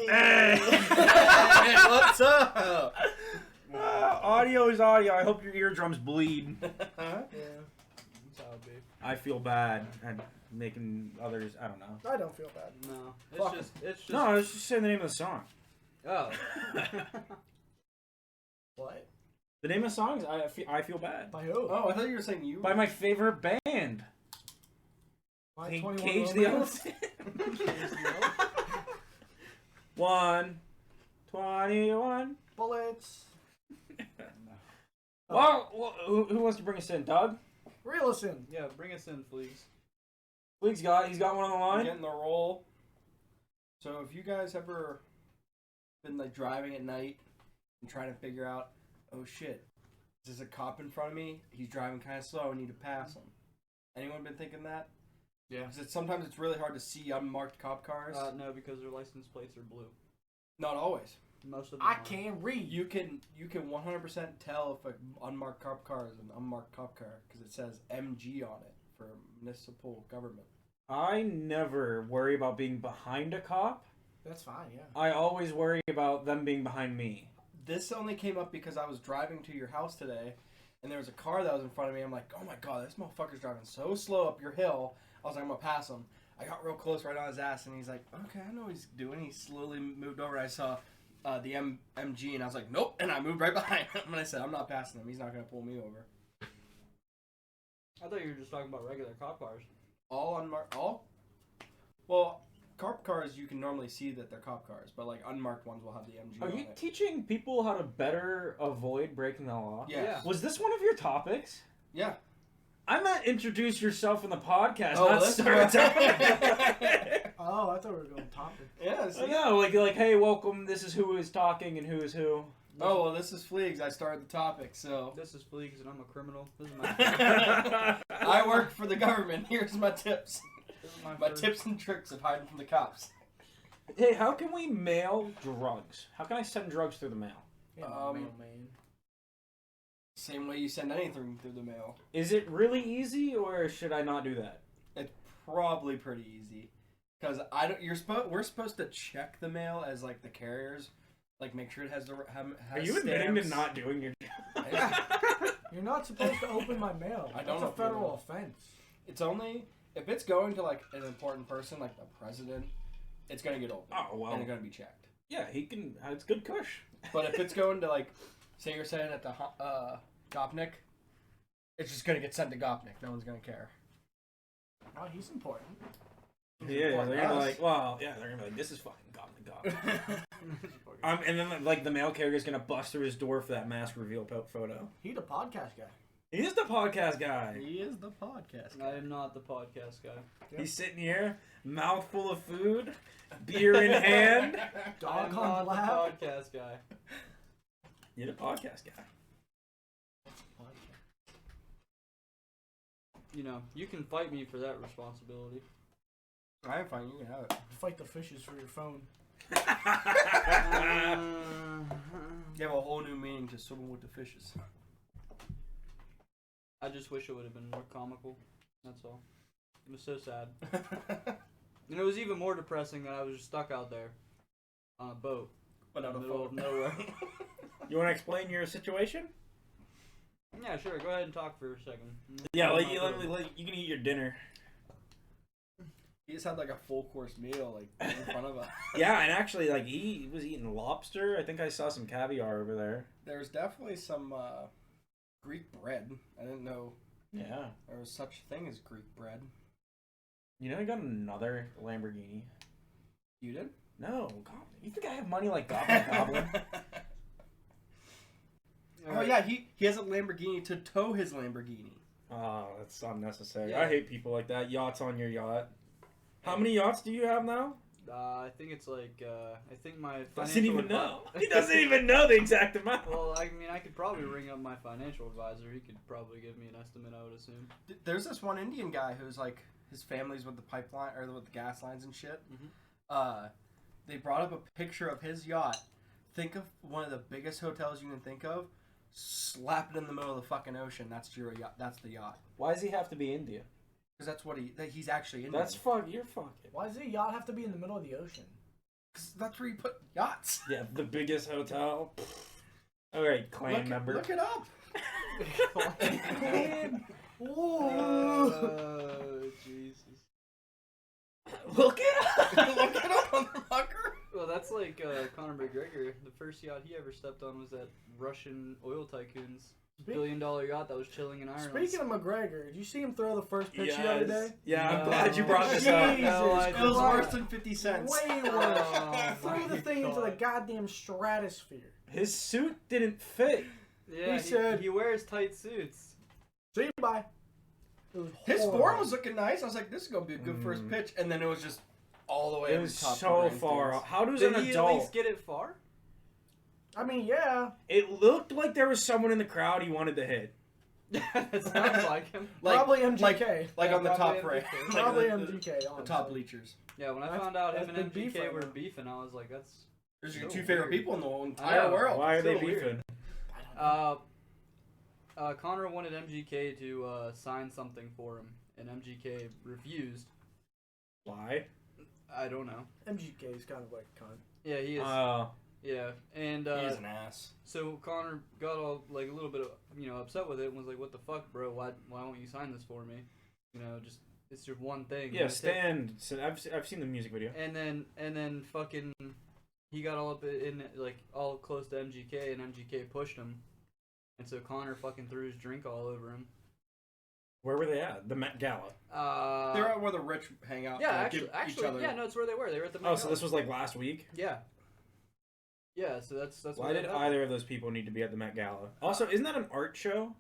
Hey, what's up? Audio is audio. I hope your eardrums bleed. Yeah. That's how it be. I feel bad at making others. I don't know. I don't feel bad. No, Fuck it's just. No, I was just saying the name of the song. Oh. What? The name of the song is I Feel Bad. By who? Oh, I thought you were saying you. By my favorite band. By Hey, 21 Cage the Romance? Elephant. 121. Bullets. Well, who wants to bring us in? Doug? Reel us in. Yeah, bring us in, Fleegz. Fleegz he's got one on the I'm line. getting the roll. So, if you guys ever been like driving at night and trying to figure out, oh shit, there's a cop in front of me. He's driving kind of slow. I need to pass him. Anyone been thinking that? Yeah. Because sometimes it's really hard to see unmarked cop cars. No, because their license plates are blue. Not always. Most of them. I are. can't read. You can 100% tell if an unmarked cop car is an unmarked cop car because it says MG on it for municipal government. I never worry about being behind a cop. That's fine, yeah. I always worry about them being behind me. This only came up because I was driving to your house today, and there was a car that was in front of me. I'm like, oh my god, this motherfucker's driving so slow up your hill. I was like, I'm gonna pass him. I got real close right on his ass, and he's like, okay, I know what he's doing. He slowly moved over. I saw the MG, and I was like, nope, and I moved right behind him. And I said, I'm not passing him. He's not gonna pull me over. I thought you were just talking about regular cop cars. All unmarked, well, cop cars you can normally see that they're cop cars, but like unmarked ones will have the MG Are on you it. teaching people how to better avoid breaking the law? Yeah. Was this one of your topics? Yeah. I meant introduce yourself in the podcast, Oh, not that's start right. talking. Oh, I thought we were going topic. Yeah. I See? know, like, hey, welcome. This is who is talking and who is who. Oh, well, this is Fleegz. I started the topic, so. This is Fleegz, and I'm a criminal. This is my. I work for the government. Here's my tips. This is My first- tips and tricks of hiding from the cops. Hey, how can we mail drugs? How can I send drugs through the mail? Yeah, mailman. Same way you send anything through the mail. Is it really easy, or should I not do that? It's probably pretty easy, because I don't. We're supposed to check the mail as like the carriers, like make sure it has the. Are you admitting to not doing your job? You're not supposed to open my mail. I don't That's a open federal mail. offense. It's only if it's going to like an important person, like the president. It's gonna get open. Oh, well. And it's gonna be checked. Yeah, he can. It's good kush. But if it's going to like, say you're saying at the Gopnik, it's just gonna get sent to Gopnik. No one's gonna care. Oh, he's important. Yeah, important they're to gonna be us. like, well, yeah, they're gonna be like, this is fucking Gopnik. And then like the mail carrier's gonna bust through his door for that mask reveal photo. He's a podcast guy. He's the podcast guy. He is the podcast I guy. am not the podcast guy. Yep. He's sitting here, mouthful of food, beer in hand. I Dog am on not lap. the podcast guy. You're the podcast guy. You know, you can fight me for that responsibility. I'm fine. You can have it. Fight the fishes for your phone. You have a whole new meaning to swimming with the fishes. I just wish it would have been more comical. That's all. It was so sad. And it was even more depressing that I was just stuck out there on a boat But in out the of middle of phone. nowhere. You want to explain your situation? Yeah, sure. Go ahead and talk for a second. Yeah, like you can eat your dinner. He just had like a full course meal like in front of us. Yeah, and actually, like he was eating lobster. I think I saw some caviar over there. There's definitely some Greek bread. I didn't know Yeah. there was such a thing as Greek bread. You know, I got another Lamborghini. You did? No, God, you think I have money like GopnikGoblin? Oh yeah, he has a Lamborghini to tow his Lamborghini. Oh, that's unnecessary. Yeah. I hate people like that. Yachts on your yacht. How many yachts do you have now? I think it's like, I think my Doesn't financial even know. He doesn't even know the exact amount. Well, I mean, I could probably ring up my financial advisor. He could probably give me an estimate, I would assume. There's this one Indian guy who's like his family's with the pipeline or with the gas lines and shit. Mhm. They brought up a picture of his yacht. Think of one of the biggest hotels you can think of. Slap it in the middle of the fucking ocean. That's your yacht. That's the yacht. Why does he have to be India? Because that's what he's actually Indian. That's fuck. You're fucking. Why does the yacht have to be in the middle of the ocean? 'Cause that's where you put yachts. Yeah, the biggest hotel. All right, clan member. Look it up. Oh, Jesus. Look it up. Look it up, motherfucker. Well, that's like Conor McGregor. The first yacht he ever stepped on was that Russian oil tycoon's billion-dollar yacht that was chilling in Ireland. Speaking of McGregor, did you see him throw the first pitch the other day? Yeah, I'm No. glad you brought this up. Jesus It was Christ. worse than 50 cents. Way worse. Oh, Threw my the thing into the God. goddamn stratosphere. His suit didn't fit. Yeah, He said- he wears tight suits. See you, bye. It was His horrible. form was looking nice. I was like, this is gonna be a good first pitch, and then it was just all the way. It up was the top so of the far grandstands. off. How does Did an he at adult? least get it far? I mean, yeah. It looked like there was someone in the crowd he wanted to hit. That sounds like him. Like- Probably MGK. Like Yeah, on the top probably right, MGK. Probably like MGK. the top honestly. bleachers. Yeah, when I That's- found out him that's and big beef MGK right were now. beefing, I was like, that's... Those are your So two favorite weird. people in the whole I entire know. world. Why are they So weird. beefing? I don't know. Connor wanted MGK to sign something for him, and MGK refused. Why? I don't know. MGK is kind of like a cunt. Yeah, he is. Yeah, and He's an ass. so Connor got all like a little bit, upset with it, and was like, "What the fuck, bro? Why won't you sign this for me? Just it's your one thing." Yeah, And Stan. I've seen the music video. And then fucking, he got all up in like all close to MGK, and MGK pushed him, and so Connor fucking threw his drink all over him. Where were they at? The Met Gala. They're out where the rich hang out. Yeah, to give actually, each other. yeah, no, it's where they were. They were at the. Oh, so this was like last week. Yeah. Yeah, so that's Why what did happened. either of those people need to be at the Met Gala? Also, isn't that an art show?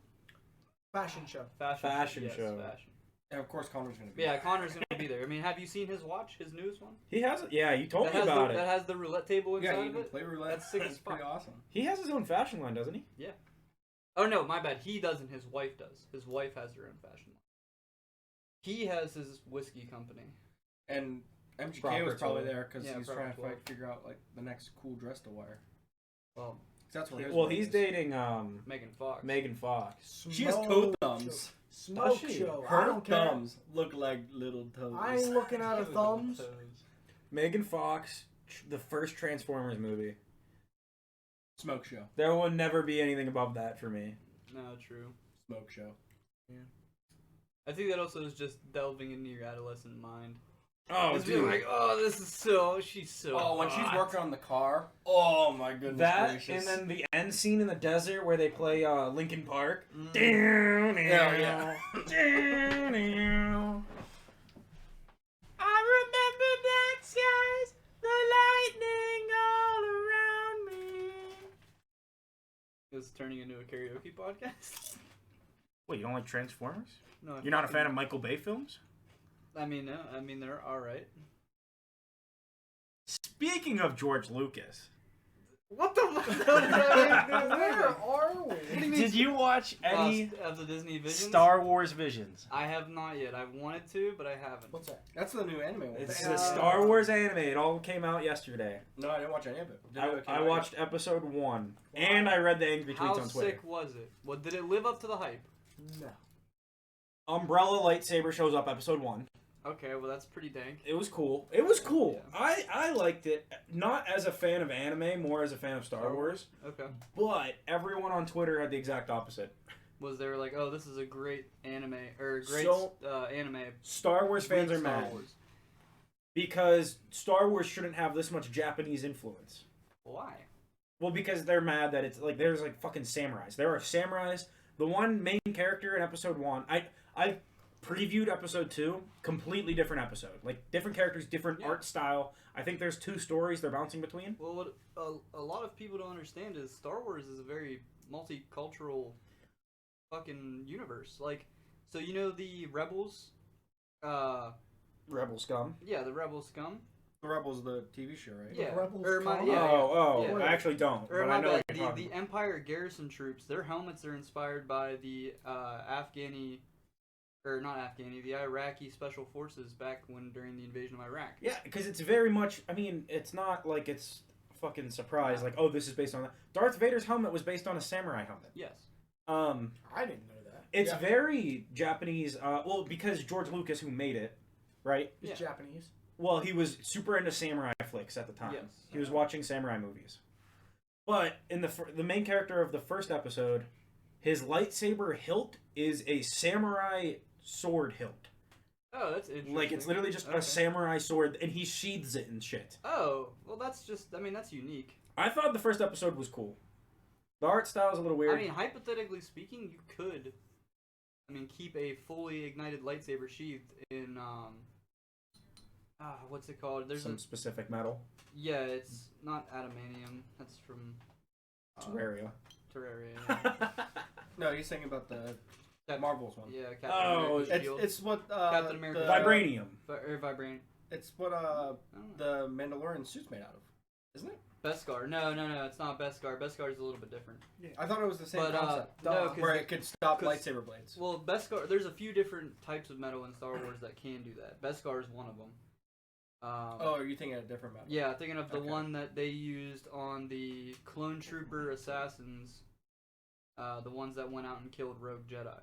Fashion show. Fashion Fashion show. Fashion. And of course, Connor's gonna be. Yeah, Connor's gonna be there. I mean, have you seen his watch, his newest one? He has. Yeah, you told that me has about the, it. That has the roulette table inside Yeah, you of can it. play roulette. That's sick as That's pretty fuck. awesome. He has his own fashion line, doesn't he? Oh no, my bad. He doesn't. His wife does. His wife has her own fashion line. He has his whiskey company. And MGK Proper was probably 12. there because Yeah, he's proper trying to 12. figure out like the next cool dress to wear. Well, 'Cause that's where his Well, work he's is. dating Megan Fox. Megan Fox. She has Smoke toe thumbs. show. Smoke Does she? show. I Her don't care. thumbs look like little toes. I ain't looking at her thumbs. Megan Fox, the first Transformers movie. Smoke show. There will never be anything above that for me. No, true. Smoke show. I think that also is just delving into your adolescent mind. Oh, Just being dude. like, oh, this is so. She's so. Oh, when she's hot. working on the car. Oh my goodness That gracious. and then the end scene in the desert where they play Linkin Park. Mm. Yeah. I remember black skies, the lightning all around me. This is turning into a karaoke podcast. Wait, you don't like Transformers? No, You're not a fan of Michael Bay films? I mean, no. I mean, they're all right. Speaking of George Lucas, What the fuck? Where are we? did you watch any of the Disney Visions? Star Wars Visions? I have not yet. I wanted to, but I haven't. What's that? That's the new anime one. It's Yeah. the Star Wars anime. It all came out yesterday. No, I didn't watch any of it. Did it I come out watched episode 1, and I read the angry tweets How on Twitter. sick was it? What did it live up to the hype? No. Umbrella lightsaber shows up episode 1. Okay, well that's pretty dank. It was cool. It was cool. Yeah. I liked it, not as a fan of anime, more as a fan of Star Wars. Okay. But everyone on Twitter had the exact opposite. Was there like, oh, this is a great anime or a great So- anime? Star Wars fans Read are Star mad Wars. because Star Wars shouldn't have this much Japanese influence. Why? Well, because they're mad that it's like there's like fucking samurais. There are samurais. The one main character in episode 1, I previewed episode 2, completely different episode. Like different characters, different Yeah. art style. I think there's 2 stories they're bouncing between. Well, what a lot of people don't understand is Star Wars is a very multicultural fucking universe. Like, so you know the Rebels? Rebel scum. Yeah, the Rebel scum. The Rebels, the TV show, right? Yeah. Rebels Or my, Scum? yeah, Oh, yeah. I actually don't. Or But my I know bad, what you're talking the about. Empire Garrison troops, their helmets are inspired by the Afghani, or not Afghani, the Iraqi special forces back when during the invasion of Iraq. Yeah, because it's very much. I mean, it's not like it's a fucking surprise. Like, oh, this is based on that. Darth Vader's helmet was based on a samurai helmet. Yes. I didn't know that. It's Yeah. very Japanese. Well, because George Lucas, who made it, right? He's Yeah. Japanese. Well, he was super into samurai flicks at the time. Yes. He was watching samurai movies. But in the main character of the first episode, his lightsaber hilt is a samurai sword hilt. Oh, that's interesting. Like, it's literally just Okay. a samurai sword, and he sheathes it and shit. Oh, well, that's just. I mean, that's unique. I thought the first episode was cool. The art style is a little weird. I mean, hypothetically speaking, you could. I mean, keep a fully ignited lightsaber sheathed in what's it called? There's some specific metal. Yeah, it's not adamantium. That's from Terraria. Terraria. Yeah. No, he's thinking about the Marvel's one. Yeah, Captain Oh, America's shield. It's what Captain America. Vibranium. Or Vibranium. It's what I don't know. the Mandalorian suit's made out of, isn't it? Beskar. No, it's not Beskar. Beskar is a little bit different. Yeah. I thought it was the same But, concept. no, 'cause where it could stop 'cause- lightsaber blades. Well, Beskar. There's a few different types of metal in Star Wars that can do that. Beskar is one of them. Oh, are you thinking of a different metal? Yeah, thinking of the Okay. one that they used on the Clone Trooper assassins, the ones that went out and killed Rogue Jedi.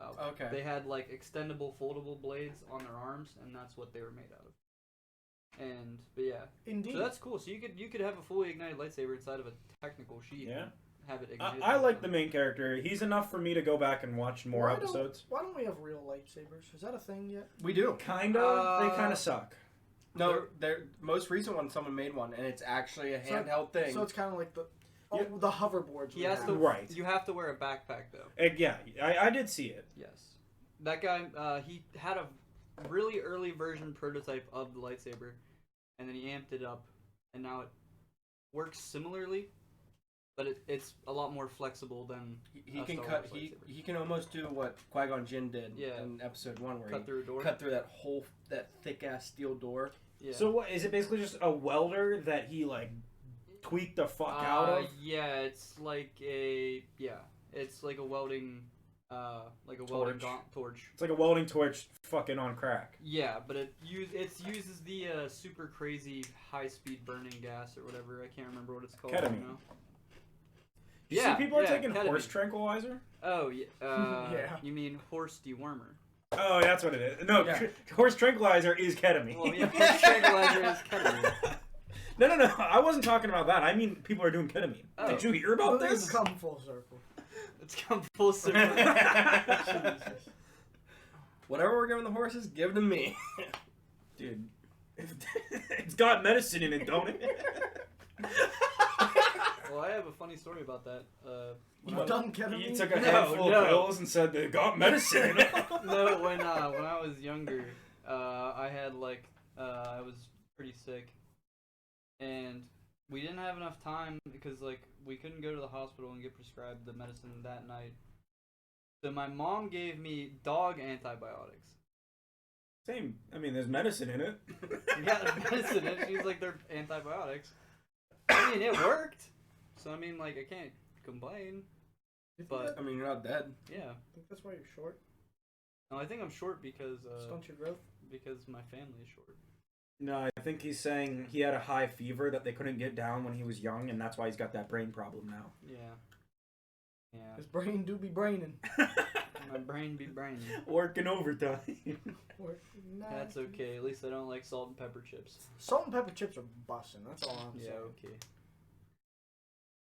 Okay. They had like extendable, foldable blades on their arms, and that's what they were made out of. But yeah, Indeed. so that's cool. So you could have a fully ignited lightsaber inside of a technical sheath. Yeah. And have it ignited. I like the main character. He's enough for me to go back and watch more episodes. Why don't we have real lightsabers? Is that a thing yet? We do. Kind of. They kind of suck. No, their most recent one, someone made one, and it's actually a handheld thing. So it's kind of like the Yeah. the hoverboards. He has to. Right. You have to wear a backpack though. Yeah, I did see it. Yes. That guy, he had a really early version prototype of the lightsaber, and then he amped it up, and now it works similarly, but it's a lot more flexible than he a can Star cut. Wars He lightsaber. can almost do what Qui-Gon Jinn did Yeah. in Episode 1, where cut he through a door. cut through that thick ass steel door. Yeah. So what is it? Basically just a welder that he like tweaked the fuck out of? Yeah, it's like a welding welding torch. It's like a welding torch, fucking on crack. Yeah, but it uses the super crazy high speed burning gas or whatever. I can't remember what it's called. Ketamine. You know? You Yeah, see people are yeah, taking ketamine. horse tranquilizer? Oh yeah. Yeah. You mean horse dewormer? Oh, that's what it is. No, Yeah. horse tranquilizer is ketamine. Well, yeah, horse tranquilizer is ketamine. No. I wasn't talking about that. I mean, people are doing ketamine. Oh. Did you hear about Well, this? it's come full circle. It's come full circle. Jesus. Whatever we're giving the horses, give them me. Dude, it's got medicine in it, don't it? Well, I have a funny story about that. When You've I- done ketamine? You took a No, handful no. of pills and said they got medicine in it. No, when I was younger, I had I was pretty sick, and we didn't have enough time because we couldn't go to the hospital and get prescribed the medicine that night. So my mom gave me dog antibiotics. Same. I mean, there's medicine in it. Yeah, there's medicine in it. She's like, they're antibiotics. I mean, it worked. So I mean, I can't complain. But I mean, you're not dead. yeah, I think that's why you're short. no, I think I'm short because Stunt your growth. my family is short. No, I think he's saying he had a high fever that they couldn't get down when he was young, and that's why he's got that brain problem now. Yeah. Yeah. His brain do be braining. My brain be braining. Working overtime. That's okay. At least I don't like salt and pepper chips. Salt and pepper chips are busting. That's all I'm Yeah, saying. okay.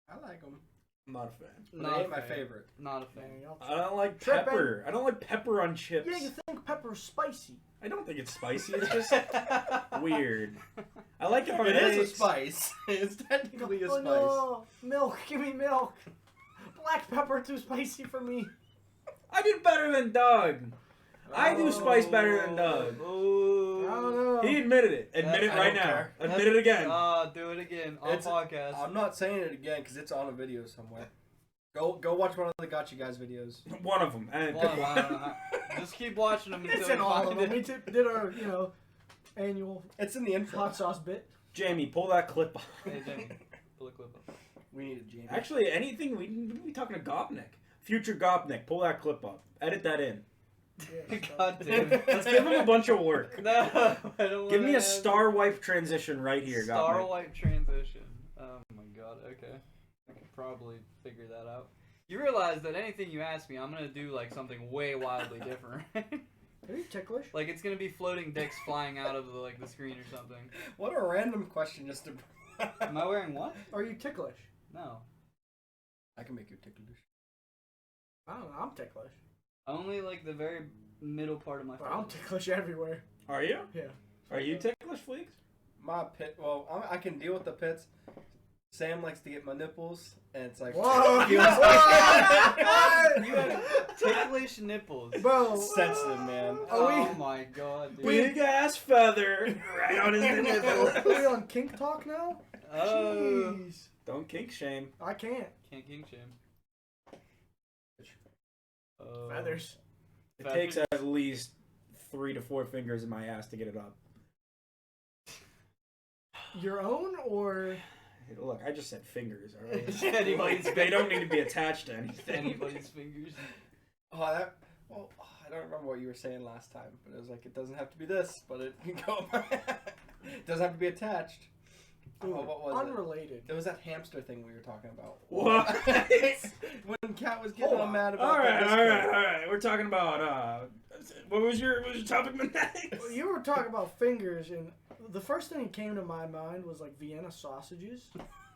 I like them. I'm not a fan. But Not they a ain't my fan. favorite. Not a fan. Yeah, y'all I don't like Tripping. pepper. I don't like pepper on chips. Yeah, you think pepper's spicy. I don't think it's spicy. It's just weird. I like it on It is a eggs. spice. It's technically a Oh spice. no! Milk, give me milk. Black pepper too spicy for me. I did better than Doug. I do spice better than Doug. Oh. I don't know. He admitted it. Admit it I right don't now. care. Admit it again. Do it again on It's- podcast. I'm not saying it again because it's on a video somewhere. Go watch one of the GotchaCast videos. One of them. And Just keep watching them until It's you in all of find them. it. We did our, annual It's in the intro. hot sauce bit. Jamie, pull that clip off. Hey, Jamie, pull a clip up. We need a Jamie. Actually, anything we talking to Gopnik. Future Gopnik, pull that clip up. Edit that in. Yeah, God damn. Let's give him a bunch of work. No, I don't Give me wanna a have star wipe transition right here, Star Gopnik. wipe transition. Oh my god. Okay, I could probably figure that out. You realize that anything you ask me, I'm gonna do something way wildly different. Are you ticklish? Like it's gonna be floating dicks flying out of the screen or something. What a random question just to. Am I wearing what? Are you ticklish? No. I can make you ticklish. I don't know. I'm ticklish. Only like the very middle part of my face. But I'm ticklish everywhere. Are you? Yeah. Are you ticklish, Fleegz? My pit. Well, I can deal with the pits. Sam likes to get my nipples, and it's like. Whoa! feels like- You have ticklish nipples. Bro. Sensitive, man. Oh my god, dude. Big ass feather right on his nipple. Are we on kink talk now? Oh. Jeez. Don't kink shame. I can't. Can't kink shame. Feathers. It takes at least 3 to 4 fingers in my ass to get it up. Your own or? Look, I just said fingers. All right? Anybody's They don't need to be attached to anything. Anybody's fingers. I don't remember what you were saying last time, but it was like it doesn't have to be this, but it can go. It doesn't have to be attached. Dude, what was unrelated. it was that hamster thing we were talking about. What? When Kat was getting all mad about All the right. Discord. We're talking about what was your topic, Mindex? Well, you were talking about fingers, and the first thing that came to my mind was like Vienna sausages.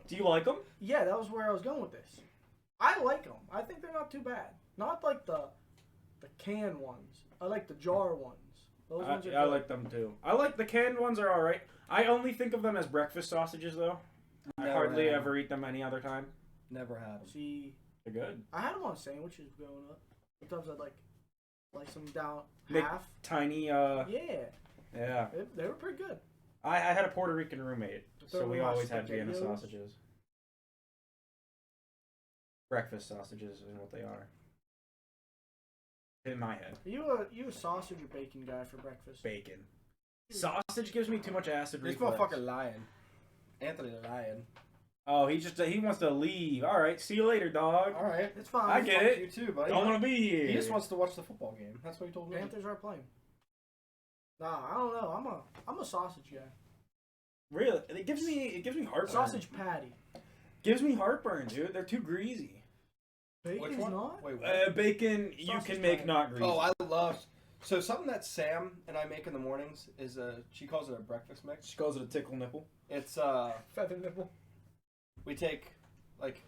Do you like them? Yeah, that was where I was going with this. I like them. I think they're not too bad. Not like the can ones. I like the jar ones. Those ones are I good. like them too. I like the canned ones are all right. I only think of them as breakfast sausages though. I Never hardly had 'em. ever eat them any other time. Never had them. See, They're good. I had them on sandwiches growing up. Sometimes I'd like slice them down Make- half. Tiny. Yeah, Yeah. they were pretty good. I had a Puerto Rican roommate, so Throw we in my always had Vienna spaghettios. sausages. Breakfast sausages is what they are. In my head. Are you a sausage or bacon guy for breakfast? Bacon. Sausage gives me too much acid This reflux. motherfucker lying. Anthony lying. Oh, he wants to leave. All right, see you later, dog. All right. It's fine. I get Fuck it. You too, buddy. Don't want to be here. He just wants to watch the football game. That's what he told me. Panthers are playing. Nah, I don't know. I'm a sausage guy. Really, it gives me heartburn. Sausage patty. Gives me heartburn, dude. They're too greasy. Which Bacon's one? not. Wait, what? Bacon you Sausage can make patty. not greasy. Oh, I love. So something that Sam and I make in the mornings is she calls it a breakfast mix. She calls it a tickle nipple. It's Feather nipple. we take like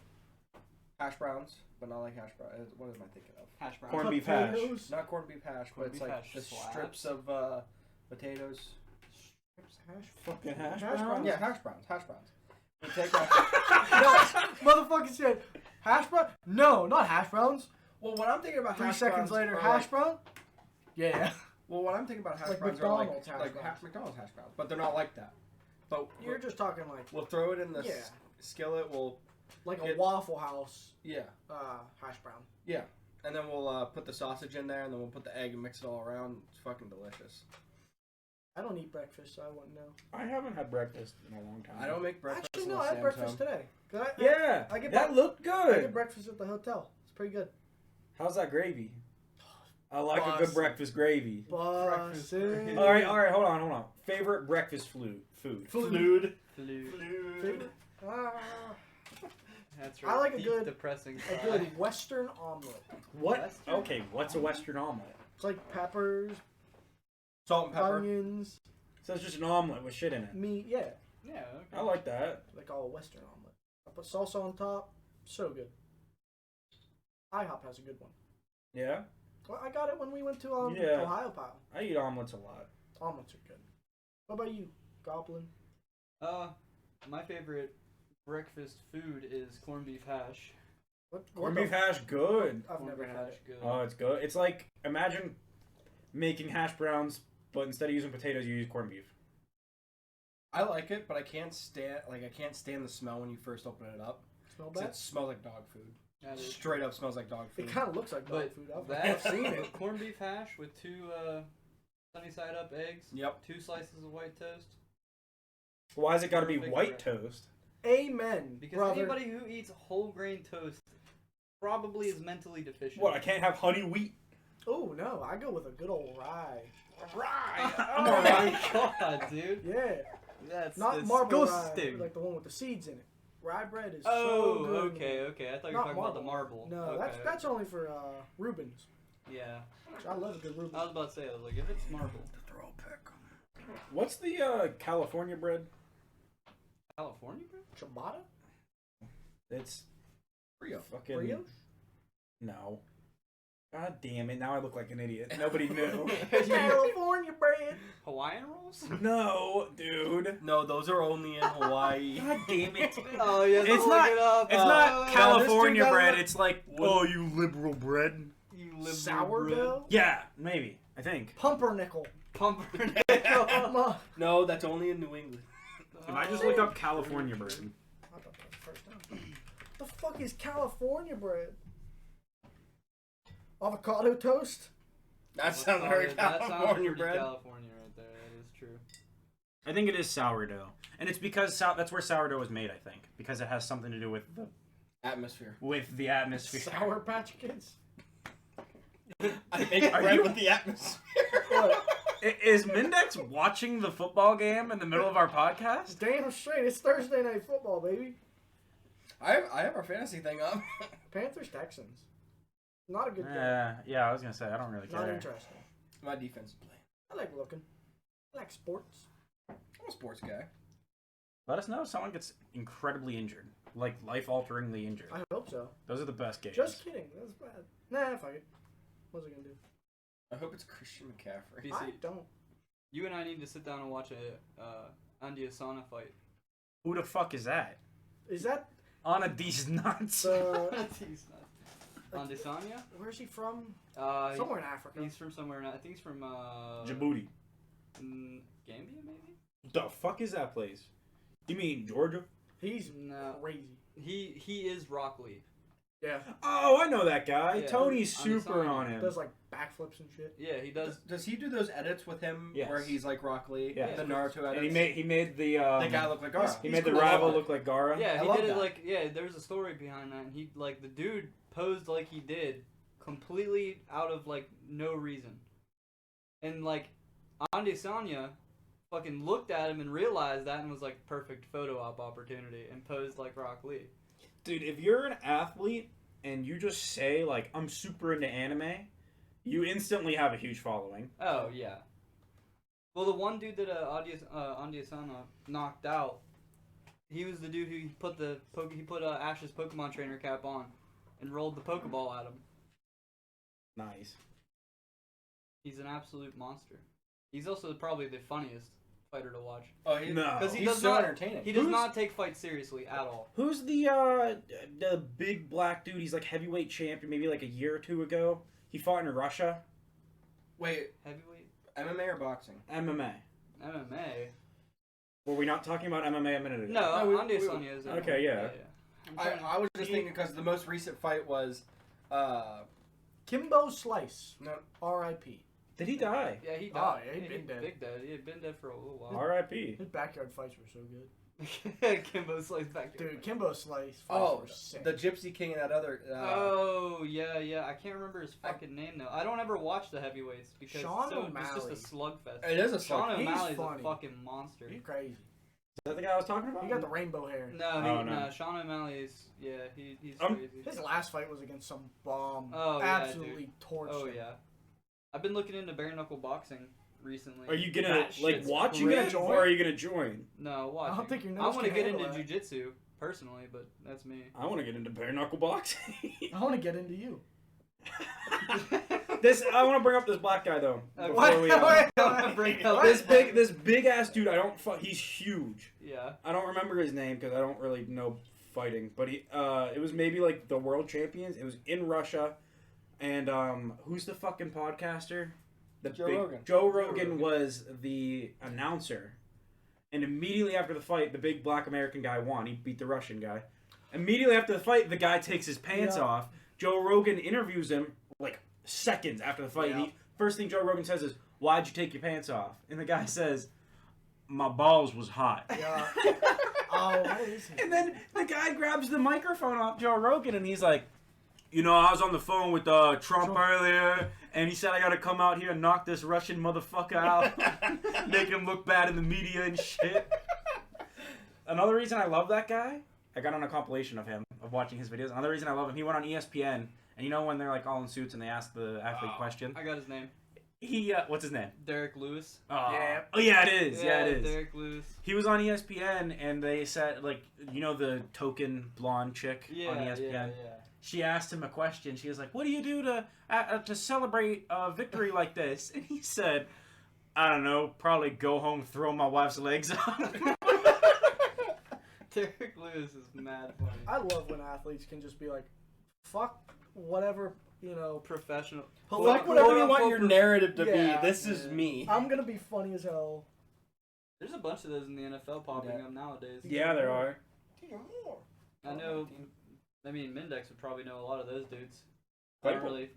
hash browns, but not like hash browns. What am I thinking of? Hash browns. Corned beef hash. Potatoes. Not corned beef hash, but Corned it's beef like hash just slaps. strips of potatoes. Hash. Fucking hash Hash browns. browns? Yeah, hash browns. Hash browns. We take No, motherfucker said hash brown. No, not hash browns. Well, when I'm thinking about 3 hash seconds browns later, are hash like- brown. Yeah. Well, when I'm thinking about hash Like browns McDonald's are hash like browns. McDonald's hash browns, but they're not like that. But You're just talking like we'll throw it in the Yeah. skillet. We'll a Get- Waffle House yeah, hash brown. yeah, and then we'll put the sausage in there, and then we'll put the egg and mix it all around. It's fucking delicious. I don't eat breakfast, so I wouldn't know. I haven't had breakfast in a long time. I don't make breakfast. Actually, no, unless I had Sam's breakfast home. today. 'Cause Yeah, I get that looked I get good. breakfast at the hotel. It's pretty good. How's that gravy? I like a good Bussin'. breakfast gravy. Bussin'. All right, hold on. Favorite breakfast food? Food. Favorite? That's I like a Deep good- depressing. A sigh. good Western omelet. What? Western? Okay, what's a Western omelet? It's like peppers, Salt and pepper. onions, So it's just an omelet with shit in it. meat. Yeah, Yeah. Okay. I like that. like all Western omelet. I put salsa on top. So good. IHOP has a good one. Yeah, Well, I got it when we went to Yeah. Ohio Pile. I eat omelets a lot. Omelets are good. What about you, Goblin? My favorite breakfast food is corned beef hash. What Corned the beef hash, good. I've Corned never beef had hash, it. good. Oh, it's good. It's like imagine making hash browns, but instead of using potatoes, you use corned beef. I like it, but I can't stand the smell when you first open it up. Smell 'Cause bad? it smells like dog food. That is- Straight up smells like dog food. It kind of looks like dog But food. I've that seen it. corned beef hash with 2 sunny side up eggs. Yep. 2 slices of white toast. Why has it got to be Perfect white breakfast. toast? Amen, Because brother. anybody who eats whole grain toast probably is mentally deficient. What? I can't have honey wheat. Oh no, I go with a good old rye. Rye! Oh Oh my my god, dude. Yeah, That's not marble rye, disgusting. like the one with the seeds in it. Rye bread is Oh, so good. okay. I thought you were Not talking about the marble. No, okay. that's only for Reubens. Yeah. I love a good Reuben. I was about to say, I was like, if it's marble. The throw pick. What's the California bread? California bread? Ciabatta? It's Rio. fucking Brioche? no. God damn it! Now I look like an idiot. Nobody knew. California bread. Hawaiian rolls? No, dude. No, those are only in Hawaii. God damn it! Oh, yeah. It's look not- it up. It's not California this dude bread. doesn't- It's like, oh, you liberal bread. You liberal Sourdough? Yeah, maybe. I think. Pumpernickel. Pumpernickel. No, that's only in New England. If I just look up California bread, I thought that was the first time. The fuck is California bread? Avocado toast? That sounds very That sounds California pretty bread. California right there. That is true. I think it is sourdough, and it's because that's where sourdough is made. I think because it has something to do with Atmosphere. the atmosphere. Sour Patch Kids? I make Are bread you- with the atmosphere. What? Is Mindex watching the football game in the middle of our podcast? Damn straight. It's Thursday night football, baby. I have our fantasy thing up. Panthers Texans. Not a good game. Yeah, I was gonna say I don't really Not care. interesting. My defense is playing. I like looking. I like sports. I'm a sports guy. Let us know if someone gets incredibly injured, like life-alteringly injured. I hope so. Those are the best games. Just kidding. That's bad. Nah, fuck it. What's it gonna do? I hope it's Christian McCaffrey. BC, I don't. you and I need to sit down and watch a Andy Asana fight. Who the fuck is that? Is that On a these nuts. the? He's not. Andesanya? Where's he from? Uh, Somewhere in Africa. He's from somewhere. I think he's from Djibouti. Gambia, maybe. The fuck is that place? You mean Georgia? He's No, crazy. he is Rock Lee. Yeah. Oh, I know that guy. Yeah. Tony's super Andesanya. on him. Does like backflips and shit. Yeah, he does. Does he do those edits with him Yes. where he's like Rock Lee? Yes. The Naruto edits? And he made the the guy look like Gara. he He's made the cool. rival look like Gara. Yeah, I he love did it that. like there's a story behind that, and he like the dude posed like he did, completely out of like no reason, and like Andesanya fucking looked at him and realized that and was like perfect photo op opportunity and posed like Rock Lee. Dude, if you're an athlete and you just say like I'm super into anime, you instantly have a huge following. Oh yeah. Well, the one dude that Andesanya knocked out, he was the dude who put Ash's Pokemon trainer cap on, and rolled the Pokeball at him. Nice. He's an absolute monster. He's also probably the funniest fighter to watch. Oh, he, No. Because he he's does so not entertaining. he does Who's- not take fights seriously at all. Who's the big black dude? He's like heavyweight champion. Maybe like a year or two ago, he fought in Russia. Wait, Heavyweight MMA or boxing? MMA. MMA. Were we not talking about MMA a minute ago? No, we- Andesanya is. Okay, yeah. I'm I trying to- was just thinking because the most recent fight was, Kimbo Slice. no, R.I.P. Did he die? Yeah, he Oh, died. yeah, he'd been dead. Big dead. He had been dead for a little while. R.I.P. His backyard fights were so good. Kimbo Slice back there. Dude, Kimbo Slice fights oh, were sick. the Gypsy King and that other. Oh yeah. I can't remember his fucking name though. I don't ever watch the heavyweights because Sean it's O'Malley. just a slugfest. It is a Sean slug. He's O'Malley's funny. a fucking monster. He's crazy. Is that the guy I was talking about? He got the rainbow hair. No, Oh, no. no. Sean O'Malley's he's Um, crazy. His last fight was against some bomb. Oh, yeah, absolutely torched Oh him. yeah. I've been looking into bare knuckle boxing recently. Are you gonna That like shit's watching great. it, or are you gonna join? No, watching. don't think your I nose want to can get into handle that. jujitsu personally, but that's me. I want to get into bare knuckle boxing. I want to get into you. I want to bring up this black guy though. Okay. Before we, Bring up this big ass dude. He's huge. Yeah. I don't remember his name because I don't really know fighting. But it was maybe like the world champions. It was in Russia, and who's the fucking podcaster? Joe Rogan. Joe Rogan was the announcer, and immediately after the fight, the big black American guy won. He beat the Russian guy. Immediately after the fight, the guy takes his pants Yeah. off. Joe Rogan interviews him like seconds after the fight. Yeah. First thing Joe Rogan says is, "Why'd you take your pants off?" And the guy says, "My balls was hot." Yeah. Oh, what is he? And then the guy grabs the microphone off Joe Rogan and he's like, "You know, I was on the phone with Trump earlier, and he said I gotta come out here and knock this Russian motherfucker out, make him look bad in the media and shit." Another reason I love that guy, I got on a compilation of him, of watching his videos. Another reason I love him, he went on ESPN And you know when they're like all in suits and they ask the athlete question? I got his name. He, what's his name? Derek Lewis. Yeah. Oh, yeah, it is. Yeah, it is. Derek Lewis. He was on ESPN, and they said, like, you know the token blonde chick on ESPN? Yeah. She asked him a question. She was like, what do you do to celebrate a victory like this? And he said, I don't know, probably go home, throw my wife's legs up. Derek Lewis is mad funny. I love when athletes can just be like, fuck whatever, you know. Professional. Like whatever you want your quote-unquote narrative to Yeah. be. This is me. I'm gonna be funny as hell. There's a bunch of those in the NFL popping up nowadays. Yeah, there are. I know. I mean, Mindex would probably know a lot of those dudes. I don't really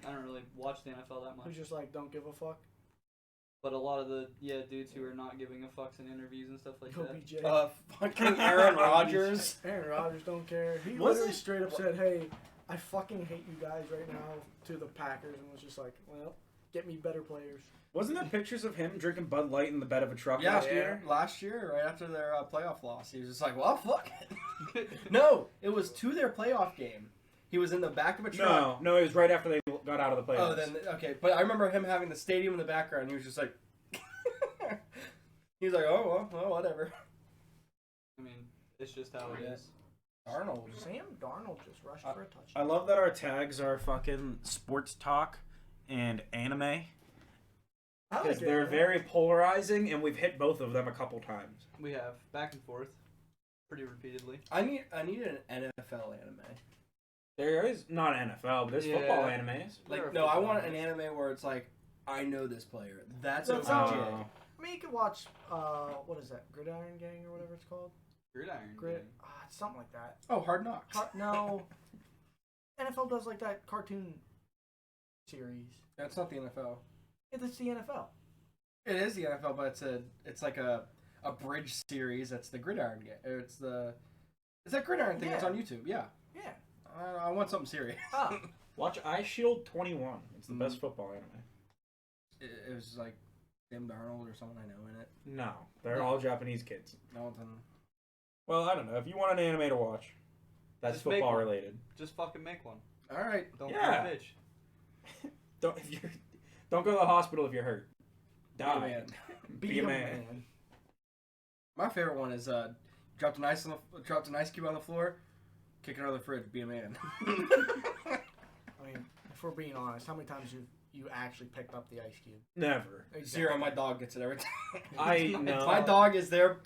watch the NFL that much. Who's just like, don't give a fuck. But a lot of the dudes who are not giving a fucks in interviews and stuff like that. OBJ. Fucking Aaron Rodgers. Aaron Rodgers don't care. He Was literally it? straight up said, hey, I fucking hate you guys right now to the Packers, and was just like, well, get me better players. Wasn't there pictures of him drinking Bud Light in the bed of a truck Yeah, last year? right after their playoff loss, he was just like, "Well, fuck it." No, it was to their playoff game. He was in the back of a truck. No, it was right after they got out of the playoffs. Oh, then okay. But I remember him having the stadium in the background. He was just like, he was like, "Oh well, whatever." I mean, it's just how it is. Arnold. Sam Darnold just rushed for a touchdown. I love that our tags are fucking sports talk and anime. I like Because it, they're man. very polarizing, and we've hit both of them a couple times. We have back and forth, pretty repeatedly. I need an NFL anime. There is not NFL, but there's football animes. Like no, I want an anime where it's like I know this player. That's That's OBJ. I mean, you could watch, what is that, Gridiron Gang or whatever it's called? Gridiron. It's something like that. Oh, Hard Knocks. No. NFL does like that cartoon series. That's not the NFL. It's the NFL. It is the NFL, but it's like a bridge series. That's the Gridiron game. It's that Gridiron thing that's on YouTube. Yeah. Yeah. I want something serious. Ah. Watch Eye Shield 21. It's the best football anime. It was like Sam Darnold or someone I know in it. No, they're all Japanese kids. No, Well, I don't know. If you want an anime to watch, that's Just make football one. related. Just fucking make one. all right. Don't Yeah. be a bitch. Don't go to the hospital if you're hurt. Be a Die. man. Be a man. My favorite one is dropped an ice cube on the floor, kick it out of the fridge. Be a man. I mean, if we're being honest, how many times you actually picked up the ice cube? Never. Zero. My dog gets it every time. I know. My dog is there.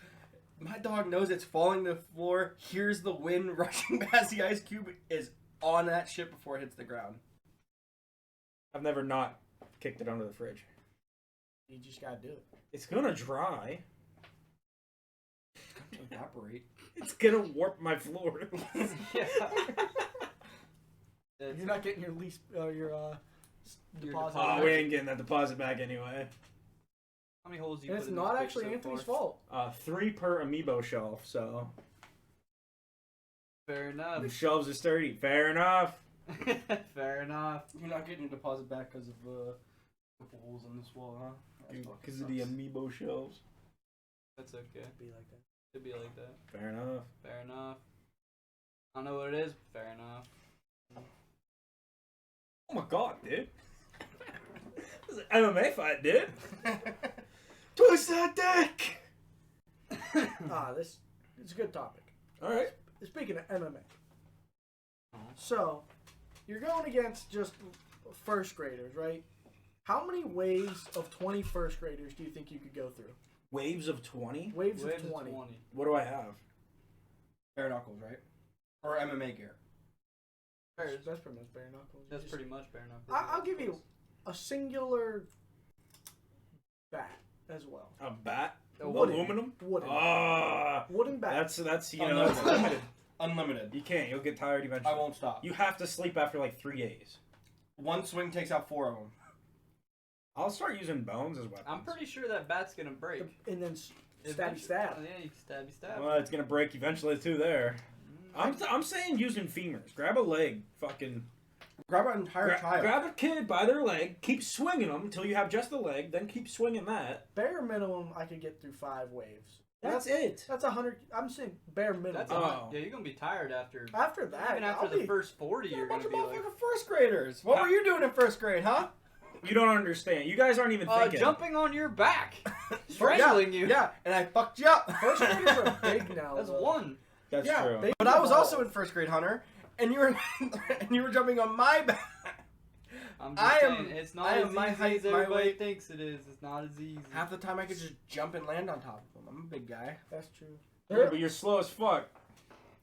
My dog knows it's falling to the floor, hears the wind rushing past the ice cube, is on that shit before it hits the ground. I've never not kicked it under the fridge. You just gotta do it. It's gonna dry. Evaporate. It's gonna warp my floor. Yeah. You're not getting your lease, your deposit. Oh, we ain't getting that deposit back anyway. How many holes do you And put it's in not this bitch actually so Anthony's far? fault. 3 per amiibo shelf, so Fair enough. the shelves are sturdy. Fair enough. Fair enough. You're not getting your deposit back because of a couple holes in this wall, huh? That fucking Because of the sucks. amiibo shelves. That's okay. Be like that. Could be like that. Fair enough. Fair enough. I don't know what it is. Fair enough. Oh my god, dude. This is an MMA fight, dude. Twist that dick! This it's a good topic. Alright. Speaking of MMA, so you're going against just first graders, right? How many waves of 20 first graders do you think you could go through? Waves of 20? Waves Waves of 20. What do I have? Bare knuckles, right? Or MMA gear. That's pretty much bare knuckles. That's pretty much fair enough. I'll give you a singular bat as well. A bat? Wooden. Aluminum? Wooden. Wooden bat. That's Unlimited. limited. Unlimited. You can't. You'll get tired eventually. I won't stop. You have to sleep after like 3 days. One swing takes out 4 of them. I'll start using bones as weapons. I'm pretty sure that bat's gonna break. And then stabby Eventually- stab. Yeah, you stabby stab. Well, it's gonna break eventually too. There. I'm saying using femurs. Grab a leg. Fucking. Grab an entire child. Grab a kid by their leg. Keep swinging them until you have just the leg. Then keep swinging that. Bare minimum, I could get through 5 waves That's it. That's 100. I'm saying bare minimum. That's Oh. yeah, you're gonna be tired after. After that, Even after the first 40, You're you're a bunch gonna of be like motherfucking first graders. What were you doing in first grade, huh? You don't understand. You guys aren't even thinking. jumping on your back, strangling you. Yeah, and I fucked you up. First graders are big now. That's though. one. That's yeah, true. but I was also in first grade, Hunter, and you were and you were jumping on my back. I'm just I saying, am- it's not I as am my easy height, as my everybody weight. thinks it is. It's not as easy. Half the time I could just jump and land on top of them. I'm a big guy. That's true. Yeah, but you're slow as fuck.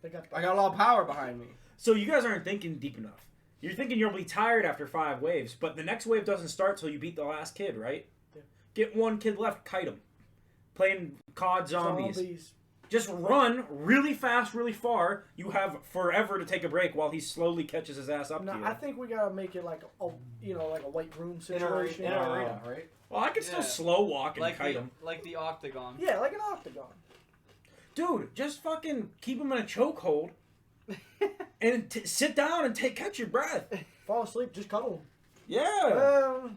They got. I got a lot of power behind me. So you guys aren't thinking deep enough. You're thinking you'll be tired after 5 waves, but the next wave doesn't start till you beat the last kid, right? Yeah. Get one kid left, kite him. Playing COD zombies. Just run really fast, really far. You have forever to take a break while he slowly catches his ass up No, to you. I think we gotta make it like a like a white room In a situation. arena, right? Well, I can still Yeah. slow walk and like kite the, him. like the octagon. Yeah, like an octagon. Dude, just fucking keep him in a chokehold and sit down and catch your breath. Fall asleep, just cuddle him. Yeah.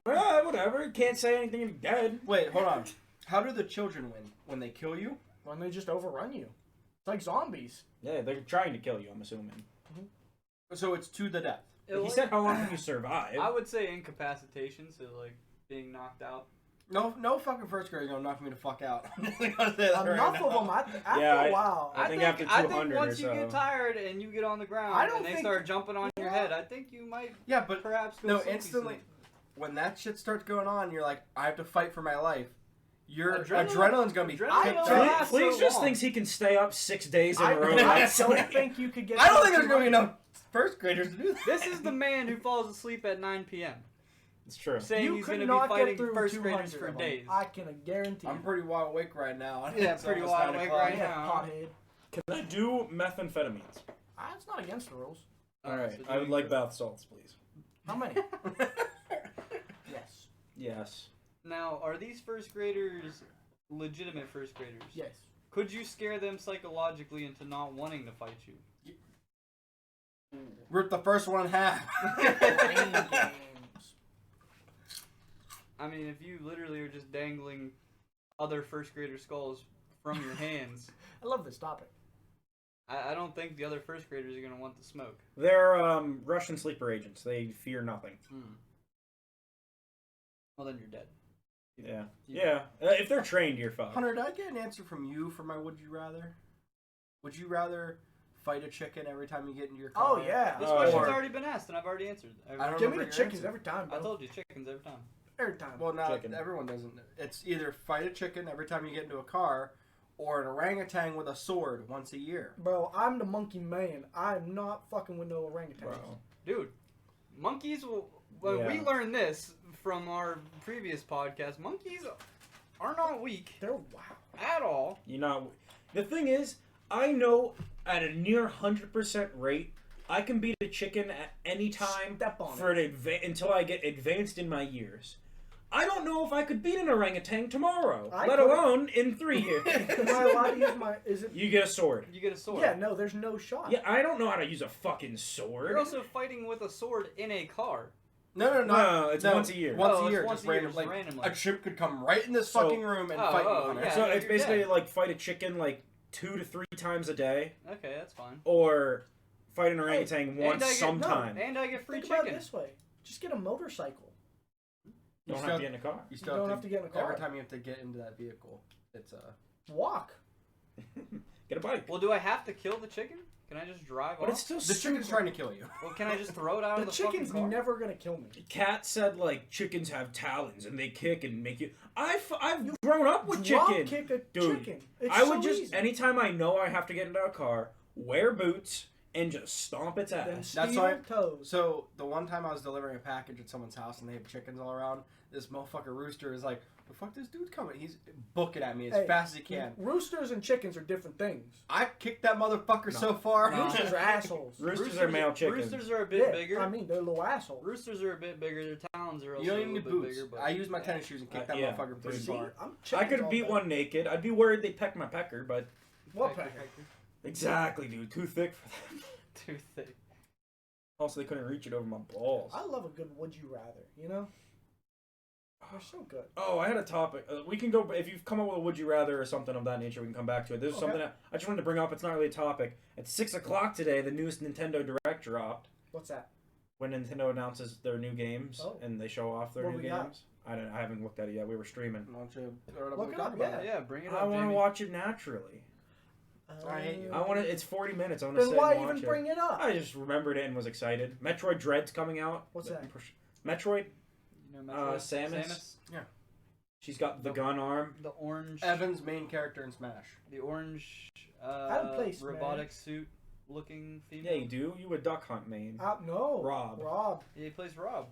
Whatever. Can't say anything if you're dead. Wait, hold on. How do the children win? When they kill you? When they just overrun you. It's like zombies. Yeah, they're trying to kill you, I'm assuming. So it's to the death. He said how long can you survive? I would say incapacitation, so like being knocked out. No fucking first grader is gonna knock me the fuck out. I'm just gonna say that right Enough now. of them. After Yeah, a while. I think after 200 or once you so. get tired and you get on the ground I don't and they think- start jumping on your head, I think you might Yeah, but perhaps go no, sleepy instantly. sleep. When that shit starts going on, you're like, I have to fight for my life. Your Adrenaline- adrenaline's gonna be adrenaline kicked don't up. last Fleegz so just long. thinks he can stay up 6 days in I, a row. I without don't sleeping. think you could get. I don't think there's gonna be enough first graders to do that. This is the man who falls asleep at 9 p.m. It's true. saying You he's could going to not be get fighting through first 200 graders for of them. days. I can guarantee. I'm pretty wide awake right now. Yeah, It's pretty almost wide 9 awake o'clock. right Yeah, now. pothead. Can I do methamphetamines? It's not against the rules. Alright, so I would doing- like bath salts, please. How many? Yes. Yes. Now, are these first graders legitimate first graders? Yes. Could you scare them psychologically into not wanting to fight you? Rip the first one in half. Brain games. I mean, if you literally are just dangling other first grader skulls from your hands, I love this topic. I don't think the other first graders are going to want the smoke. They're Russian sleeper agents. They fear nothing. Well, then you're dead. Yeah. Yeah. If they're trained, you're fucked. Hunter, did I get an answer from you for my would you rather? Would you rather fight a chicken every time you get into your car? Oh yeah. This Oh, question's yeah. already been asked, and I've already answered. I don't Give me remember the your chickens answer. every time, bro. I told you chickens every time. Every time. Well, now Chicken. everyone doesn't. It's either fight a chicken every time you get into a car, or an orangutan with a sword once a year. Bro, I'm the monkey man. I'm not fucking with no orangutans. Bro. Dude, monkeys will... Well, Yeah. we learned this from our previous podcast. Monkeys are not weak They're wow. at all. You know, the thing is, I know at a near 100% rate, I can beat a chicken at any time Step on for until I get advanced in my years. I don't know if I could beat an orangutan tomorrow, I let could. alone in 3 years. Am I allowed to use my? Is it? You get a sword. You get a sword. Yeah. No, there's no shot. Yeah, I don't know how to use a fucking sword. You're also fighting with a sword in a car. No, it's once a year. Once Oh, a it's year, once just a year, random. just Like randomly. a chimp could come right in this So- fucking room and Oh, fight oh, you. Hunter. yeah. So it's you're basically dead. like fight a chicken like 2 to 3 times a day, Okay, that's fine. or fight an orangutan And once I get- sometime. And I get free Think about it chicken. this way. Just get a motorcycle. You don't still- have to get in a car. You still don't have to get in a car. Every time you have to get into that vehicle, it's Walk. Get a bike. Well, do I have to kill the chicken? Can I just drive But off? it's still the chicken's super- trying to kill you. Well, can I just throw it out The of the fucking chicken's car? never gonna kill me. Cat said like chickens have talons and they kick and make you. I've grown up with Drop chicken. kick a Dude, chicken. It's I would so just easy. anytime I know I have to get into a car, wear boots and just stomp its Then ass. That's steel why- toes. So the one time I was delivering a package at someone's house and they have chickens all around, this motherfucker rooster is like, "The fuck, this dude's coming." He's booking at me as Hey, fast as he can. Roosters and chickens are different things. I kicked that motherfucker so far. No. Roosters are assholes. Roosters are male chickens. Roosters are a bit Yeah, bigger. I mean, they're little assholes. Roosters are a bit bigger. Their talons are also You don't a even need little bit boots. bigger. But I use my tennis shoes and kick that yeah, motherfucker pretty See, far. I'm I chickens could all beat day. one naked. I'd be worried they peck my pecker, but What Pecker, pecker? exactly, dude, too thick for them. Too thick. Also, they couldn't reach it over my balls. I love a good would you rather, you know? They're so good. Oh, I had a topic. We can go if you've come up with a would you rather or something of that nature. We can come back to it. This is something that I just wanted to bring up. It's not really a topic. At 6:00 today, the newest Nintendo Direct dropped. What's that? When Nintendo announces their new games and they show off their new games. I haven't looked at it yet. We were streaming. Why don't you throw it up Look and it talk up, about it? Yeah, bring it up. I want to Jamie. watch it naturally. I hate you. I want to. It's 40 minutes. I want to Then sit why and watch even it. bring it up? I just remembered it and was excited. Metroid Dread's coming out. What's that? Metroid. You know, Metroid? Samus. She's got the gun arm. The orange. Evan's main character in Smash. The orange. I'd play Smash. Robotic suit looking female. Yeah, you do. You a Duck Hunt main. No. Rob. Yeah, he plays Rob.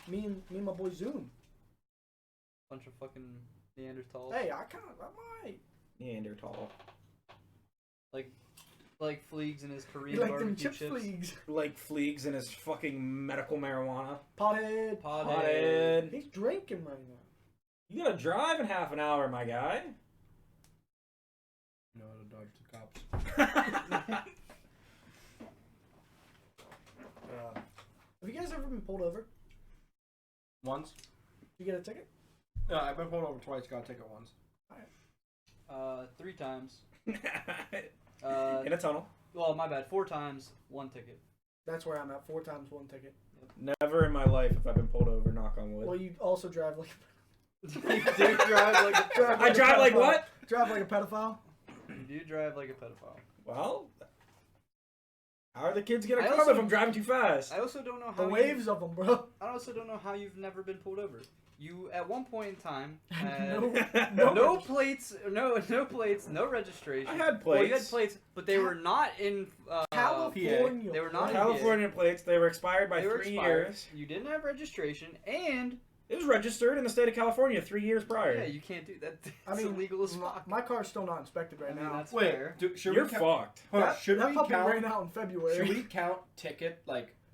Me and my boy Zoom. Bunch of fucking Neanderthals. Hey, I might. Neanderthal. Like Fleegz and his Korean You like them barbecue chip chips. Fleegz. Like Fleegz and his fucking medical marijuana. Pothead. Pothead. He's drinking right now. You gotta drive in half an hour, my guy. You know how to dodge the cops. Have you guys ever been pulled over? Once. You get a ticket? No, I've been pulled over twice. Got a ticket once. 3 times. In a tunnel. Well, my bad. 4 times, 1 ticket. That's where I'm at. 4 times 1 ticket. Never in my life have I been pulled over, knock on wood. Well, you also drive like You do drive like a I drive like what? Drive like a pedophile. You do drive like a pedophile. Well, how are the kids gonna I come also- if I'm driving too fast? I also don't know The how waves of them, bro. I also don't know how you've never been pulled over. You at one point in time had No. no plates, no plates, no registration. I had Well, you had plates. plates, but they were not in California. They were not in California plates, they were expired by They were 3 expired. years. You didn't have registration, and It was registered in the state of California 3 years prior. yeah, you can't do that. It's I mean, illegal as fuck. my car's still not inspected right I mean, now. that's Wait, fair. should You're we count? fucked. Hold on, That, should that we puppy count? ran out in February. Should we count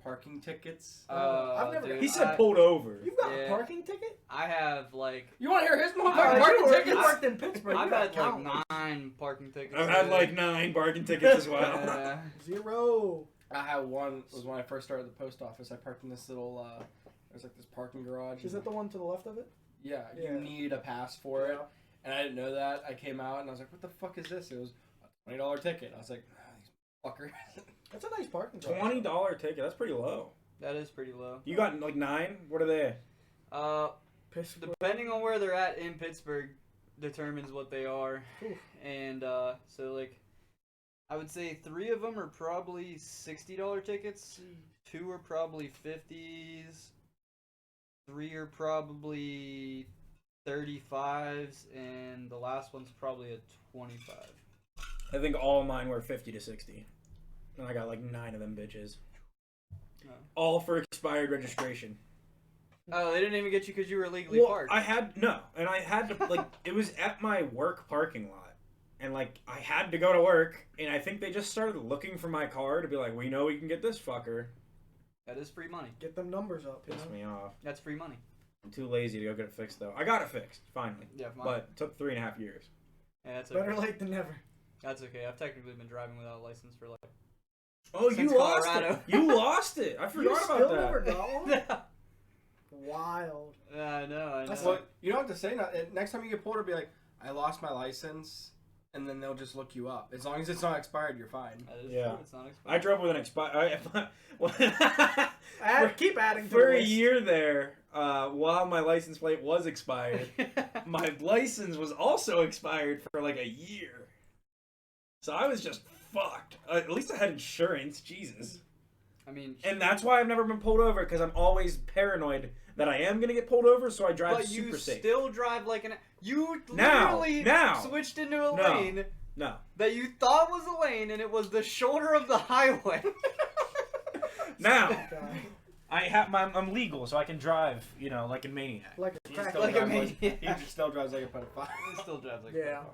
parking tickets? I've never- Dude, He said I- pulled over. You've got Yeah. a parking ticket? I have like You want to hear his Oh, parking you tickets? worked in Pittsburgh. I've You gotta had count. like 9 parking tickets. I've had like 9 parking tickets as well. Yeah. 0. I had one. It was when I first started at the post office. I parked in this little. There's like this parking garage. Is it the one to the left of it? Yeah, Yeah. you need a pass for it, Yeah. and I didn't know that. I came out and I was like, "What the fuck is this?" It was a $20 ticket. I was like, "These fuckers." That's a nice parking garage. $20 ticket, that's pretty low. That is pretty low. You got like 9? What are they? Pittsburgh. Depending on where they're at in Pittsburgh determines what they are. Oof. And so like I would say 3 of them are probably $60 tickets. 2 are probably 50s. 3 are probably 35s, and the last one's probably a 25. I think all of mine were 50 to 60. And I got like 9 of them bitches. No. All for expired registration. Oh, they didn't even get you because you were illegally Well, parked. I had to like it was at my work parking lot, and like I had to go to work, and I think they just started looking for my car to be like, we know we can get this fucker. That is free money. Get them numbers up. You Pissed know? me off. That's free money. I'm too lazy to go get it fixed though. I got it fixed finally, Yeah, mine. but it took 3.5 years. Yeah, that's okay. Better late than never. That's okay. I've technically been driving without a license for like. Oh, Since you lost Colorado. it! You lost it! I You forgot still about that. never got one? Wild. I know. Well, you don't have to say nothing. Next time you get pulled, over, be like, "I lost my license," and then they'll just look you up. As long as it's not expired, you're fine. That is Yeah. true. It's not expired. I drove with an expired. Keep adding to For the a list. year there, while my license plate was expired, my license was also expired for like a year. So I was just fucked. At least I had insurance, Jesus. I mean, And that's why I've never been pulled over, because I'm always paranoid that I am gonna get pulled over. So I drive but you super safe. still drive like an. You Now, literally now. switched into a No. lane No, that you thought was a lane, and it was the shoulder of the highway. now Guy. I'm legal, so I can drive. You know, like a maniac. Like a He crack. still Like a drives maniac. he still drives like a pedophile. He still drives like Yeah.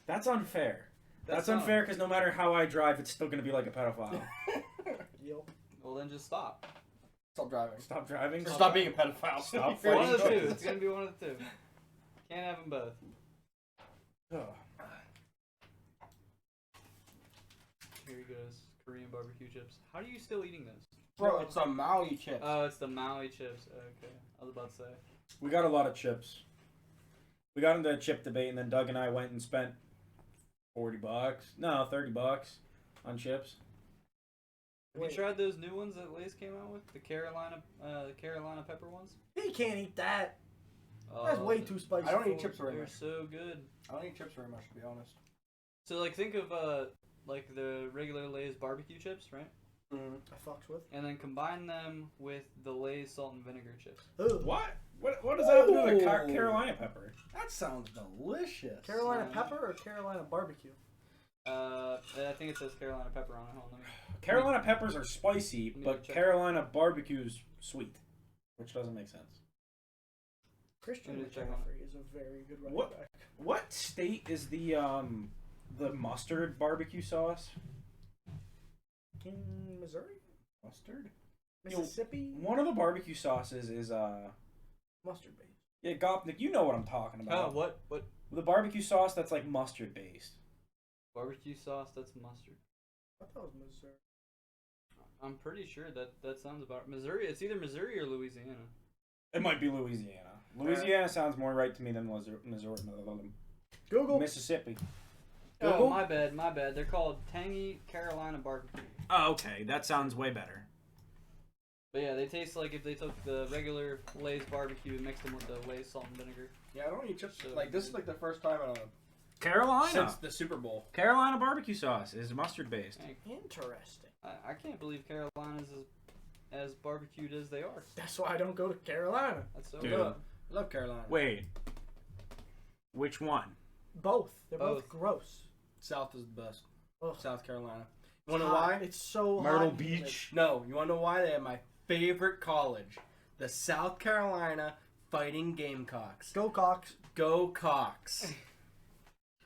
That's unfair. That's not. unfair because no matter how I drive, it's still gonna be like a pedophile. Yep. Well, then just stop. Stop driving. Stop driving. Stop being a pedophile. Stop One fighting of the two. drugs. It's gonna be one of the two. Can't have them both. Ugh. Here he goes. Korean barbecue chips. How are you still eating those? Bro, it's a Maui chip. Oh, it's the Maui chips. Okay, I was about to say. We got a lot of chips. We got into a chip debate, and then Doug and I went and spent $40. No, $30 on chips. Have you tried those new ones that Lay's came out with? The Carolina pepper ones? He can't eat that. Oh, That's way too spicy. I don't for eat him. chips very They're much. so good. I don't eat chips very much, to be honest. So like think of like the regular Lay's barbecue chips, right? Mm-hmm. I fucks with. And then combine them with the Lay's salt and vinegar chips. Ugh. What? What does that have to do with Ooh. Carolina pepper? That sounds delicious. Carolina Yeah. pepper or Carolina barbecue? I think it says Carolina pepper on it. Hold on. Carolina peppers are spicy, Let me but check. Carolina barbecue's sweet, which doesn't make sense. Christian Let me check on McCaffrey is a very good running What? back. What state is the mustard barbecue sauce? In Missouri? Mustard? Mississippi? One of the barbecue sauces is Mustard based. yeah, Gopnik, you know what I'm talking Oh, about. what? The barbecue sauce that's like mustard based. Barbecue sauce, that's mustard. I thought it was Missouri. I'm pretty sure that sounds about Missouri. It's either Missouri or Louisiana. It might be Louisiana. Louisiana sounds more right to me than Missouri. Google. Mississippi. Oh, Google? my bad. They're called Tangy Carolina Barbecue. Oh, okay. That sounds way better. But yeah, they taste like if they took the regular Lay's barbecue and mixed them with the Lay's salt and vinegar. Yeah, I don't eat chips. So Like, this is like the first time Carolina. since the Super Bowl. Carolina barbecue sauce is mustard based. Dang, Interesting. I can't believe Carolina's as barbecued as they are. That's why I don't go to Carolina. That's so Dude. good. I love Carolina. Wait. Which one? Both. They're both Both. gross. South is the best. Ugh. South Carolina. It's You wanna know hot. why? It's so hot. Myrtle and humid. Beach. No, you wanna know why? They have my favorite college. The South Carolina Fighting Gamecocks. Go Cox. Go Cox.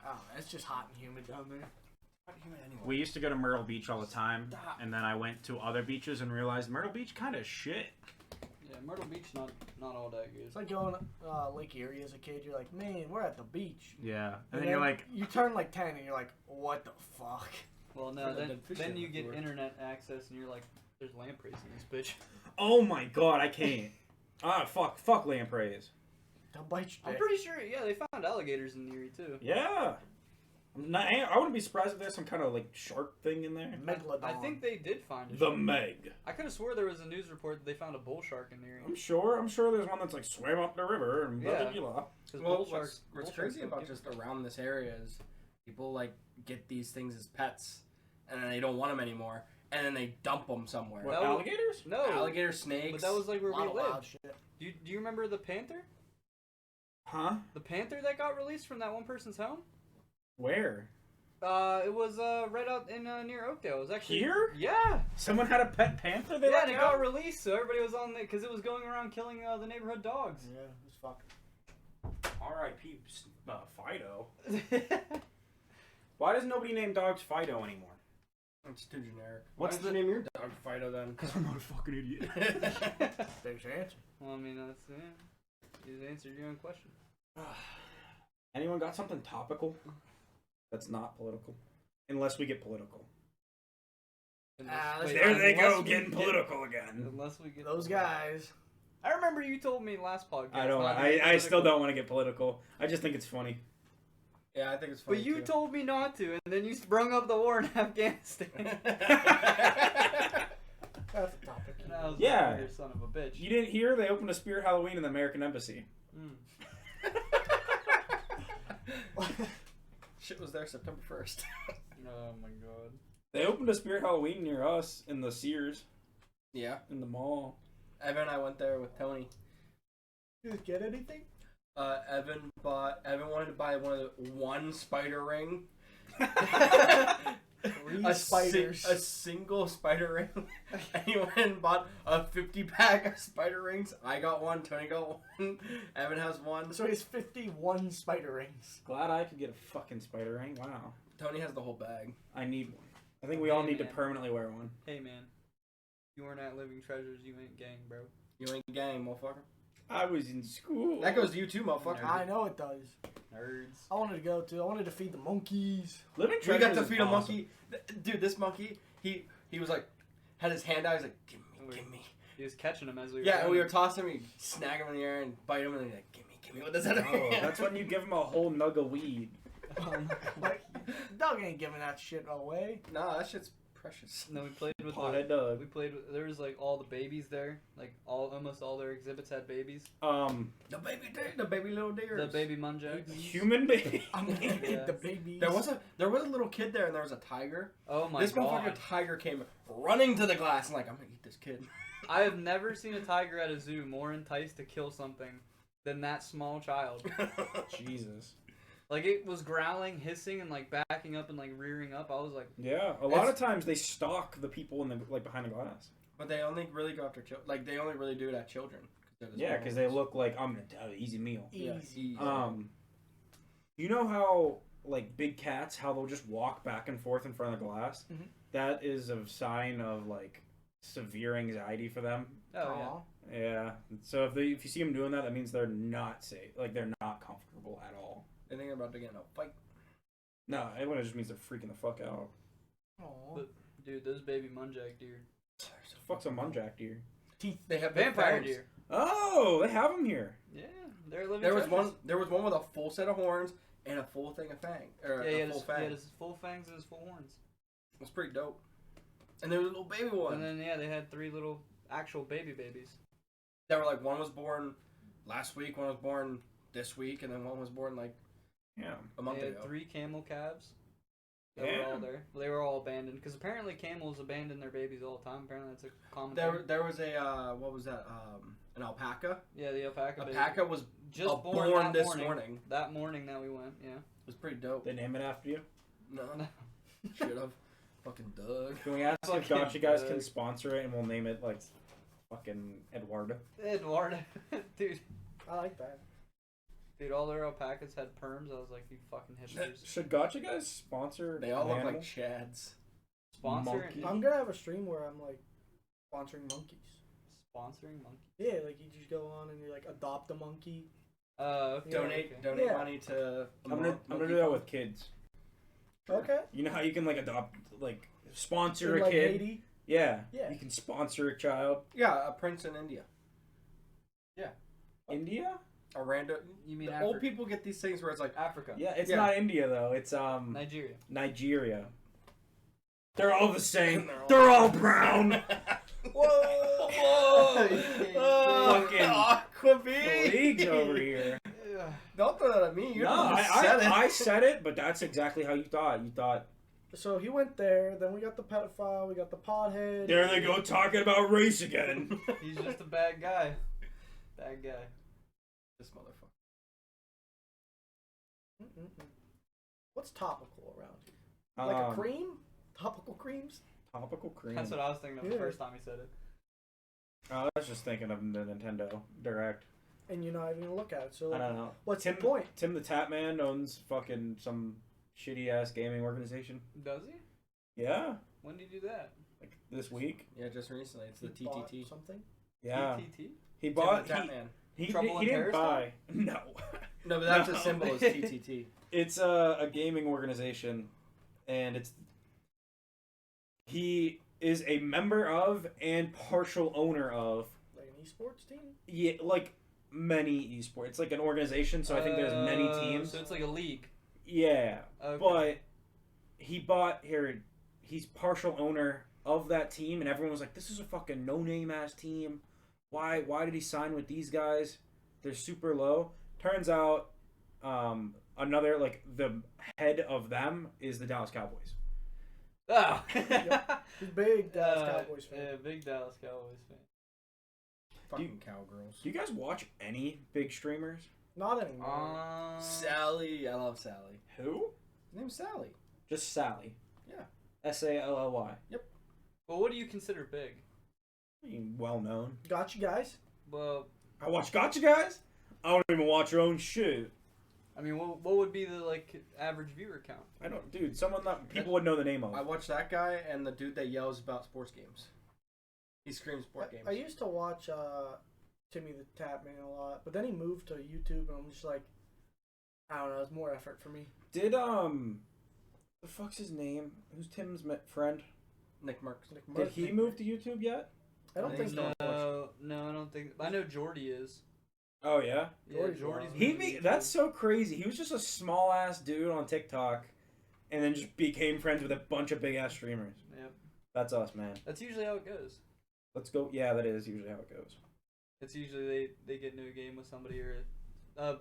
Oh, it's just hot and humid down there. We used to go to Myrtle Beach all the time, Stop. and then I went to other beaches and realized Myrtle Beach kind of shit. Yeah, Myrtle Beach not all that good. It's like going Lake Erie as a kid. You're like, man, we're at the beach. Yeah. And then you're like, you turn like 10 and you're like, what the fuck? Well, no, I've then done fishing you get before. internet access and you're like, there's lampreys in this bitch. oh my god, I can't. Fuck lampreys. They'll bite you. I'm pretty sure. Yeah, they found alligators in Erie too. Yeah. I wouldn't be surprised if there's some kind of like shark thing in there. Megalodon. I think they did find it. The Meg. I could have swore there was a news report that they found a bull shark in Erie. I'm sure there's one that's like swam up the river and blah, blah, Yeah. blah. 'Cause Well, bull sharks. what's bull crazy sharks about don't just around this area is people like get these things as pets, and then they don't want them anymore, and then they dump them somewhere. What, No. alligators? No, Alligator, snakes. but that was like where lot we of wild lived. shit. Do you remember the panther? Huh? The panther that got released from that one person's home? Where? It was right out in near Oakdale. It was actually Here? Yeah, Someone had a pet panther they yeah, let and it go? got released, so everybody was on it because it was going around killing the neighborhood dogs. Yeah, it's fucking. R.I.P. Fido. Why does nobody name dogs Fido anymore? It's too generic. What's Why don't you name your dog Fido then? Because I'm not a fucking idiot. There's your answer. Well, I mean, that's you answered your own question. Anyone got something topical? That's not political. Unless we get political. Wait, There they unless go, we getting get- political again. Unless we get Those guys. I remember you told me last podcast. I don't. not to get I still political. don't want to get political. I just think it's funny. Yeah, I think it's funny. But you too. told me not to, and then you sprung up the war in Afghanistan. That's the topic. And I was Yeah. like, you son of a bitch. You didn't hear? They opened a Spear Halloween in the American Embassy. Mm. Shit was there September 1st. Oh my god. They opened a Spirit Halloween near us in the Sears, Yeah. in the mall. Evan and I went there with Tony. You guys get anything? Evan wanted to buy one spider ring. Three spiders. A single spider ring. And he went and bought a 50-pack of spider rings. I got one. Tony got one. Evan has one. So he has 51 spider rings. Glad I could get a fucking spider ring. Wow. Tony has the whole bag. I need one. I think we all Hey, need to man. permanently wear one. Hey man, you weren't at Living Treasures, you ain't gang, bro. You ain't gang, motherfucker. I was in school. That goes to you too, motherfucker. I know it does. Nerds. I wanted to go to. I wanted to feed the monkeys. Living We got Treasures to is feed a awesome. monkey. Dude, this monkey, he was like, had his hand out. He's like, give me remember. Gimme. He was catching them as we were. Yeah, and we running. were tossing him, snag him in the air, and bite him, and he's like, gimme with this other Oh, hand. that's when you give him a whole nug of weed. Like, Doug ain't giving that shit away. Nah, that shit's precious. And then we played with Pothead Doug. we played with, there was like all the babies there, like almost all their exhibits had babies. The baby little deers. The baby munjaks. Human baby. I'm gonna eat Yes. the babies. There was a little kid there, and there was a tiger. Oh my This god! motherfucking tiger came running to the glass, and like, I'm gonna eat this kid. I have never seen a tiger at a zoo more enticed to kill something than that small child. Jesus. Like it was growling, hissing, and like backing up and like rearing up. I was like, Yeah, a lot of times they stalk the people in the behind the glass. But they only really go after children. Like, they only really do it at children. Yeah, because they look like I'm gonna have an easy meal. Easy. You know how like big cats, how they'll just walk back and forth in front of the glass? Mhm. That is a sign of like severe anxiety for them. oh yeah. Yeah. So if you see them doing that, that means they're not safe. Like they're not comfortable at all. They think they're about to get in a fight. No, it just means they're freaking the fuck out. Aw. But dude, those baby munjak deer, Fuck's a muntjac deer? Teeth. They have big vampire fangs. deer. Oh, they have them here. Yeah, they're living. There was treasures. one with a full set of horns and a full thing of fang. Or Yeah, he a had, full his, fang. he had his full fangs and his full horns. It was pretty dope. And there was a little baby one. And then yeah, they had 3 little actual babies. That were like, one was born last week, one was born this week, and then one was born like Yeah. a month They had ago. 3 camel calves. That were Yeah. all there. They were all abandoned because apparently camels abandon their babies all the time. Apparently that's a common There, thing. there was a what was that? An alpaca. Yeah, the alpaca. baby. Alpaca was just born that this morning. morning. That morning that we went. Yeah. It was pretty dope. They name it after you. No, should have. Fucking Doug. Can we ask if Fucking Gotcha guys can Doug. sponsor it and we'll name it like fucking Eduardo? Edward, dude, I like that. all their alpacas had perms. I was like, you fucking hipsters. Should Gotcha guys sponsor? They all an look animal? like Chads. Sponsor Monkey. I'm gonna have a stream where I'm like sponsoring monkeys. sponsoring monkey. Yeah, like you just go on and you like adopt a monkey. Okay. Donate okay. donate Yeah. money to. I'm gonna do that with kids. Okay. You know how you can like adopt, like sponsor In, a like, kid? Haiti. Yeah. Yeah. You can sponsor a child. Yeah, a prince in India. India? A random. You mean The old people get these things where it's like, Africa? Yeah, it's Yeah. not India though. It's Nigeria. Nigeria. They're all the same. They're all- They're all brown. whoa, Fucking AquaB. Fleegz over here. Yeah. Don't throw that at me. You No, I said it, but that's exactly how you thought. You thought, So he went there. Then we got the pedophile. We got the pothead. there they go talking about race again. He's just a bad guy. Bad guy. This motherfucker. Mm-mm-mm. What's topical around here? Like a cream? Topical creams? Topical cream. That's what I was thinking of the Yeah. first time he said it. I was just thinking of the Nintendo Direct. And you're not even gonna look at it. So I don't know. what's Tim, the point? Tim the Tap Man owns fucking some shitty ass gaming organization. Does he? Yeah, When did he do that? like this week. Yeah, just recently. It's the He bought TTT. something? Yeah, TTT? he Tim bought. the Tatman. He Trouble in didn't Paris buy. No, No, but that's No. a symbol. Is TTT. it's a gaming organization, and he is a member of and partial owner of. Like an esports team? Yeah, like many esports. It's like an organization, so I think there's many teams. So it's like a league. Yeah, Okay. but he bought here. He's partial owner of that team, and everyone was like, "This is a fucking no-name ass team. Why did he sign with these guys? They're super low." Turns out, another like the head of them is the Dallas Cowboys. Oh. He's big Dallas Cowboys fan. Yeah, big Dallas Cowboys fan. Fucking cowgirls. Do you guys watch any big streamers? Not anymore. Sally. I love Sally. Who? His name's Sally. Just Sally. Yeah. Sally. Well, what do you consider big? Well known. Got you guys? Well, I watch Gotcha guys. I don't even watch your own shit. I mean, what would be the like average viewer count? I don't, dude. Someone that people would know the name of. I watch that guy and the dude that yells about sports games. He screams sport games. I used to watch Timmy the Tap Man a lot, but then he moved to YouTube, and I'm just like, I don't know, it's more effort for me. Did the fuck's his name? Who's Tim's friend? Nick Merckx. Did he move to YouTube yet? I don't think so. No, I don't think. I know Jordy is. Oh yeah. Yeah, Jordy's. That's so crazy. He was just a small ass dude on TikTok, and then just became friends with a bunch of big ass streamers. Yep. That's us, man. That's usually how it goes. Let's go. Yeah, that is usually how it goes. It's usually they get into a game with somebody or a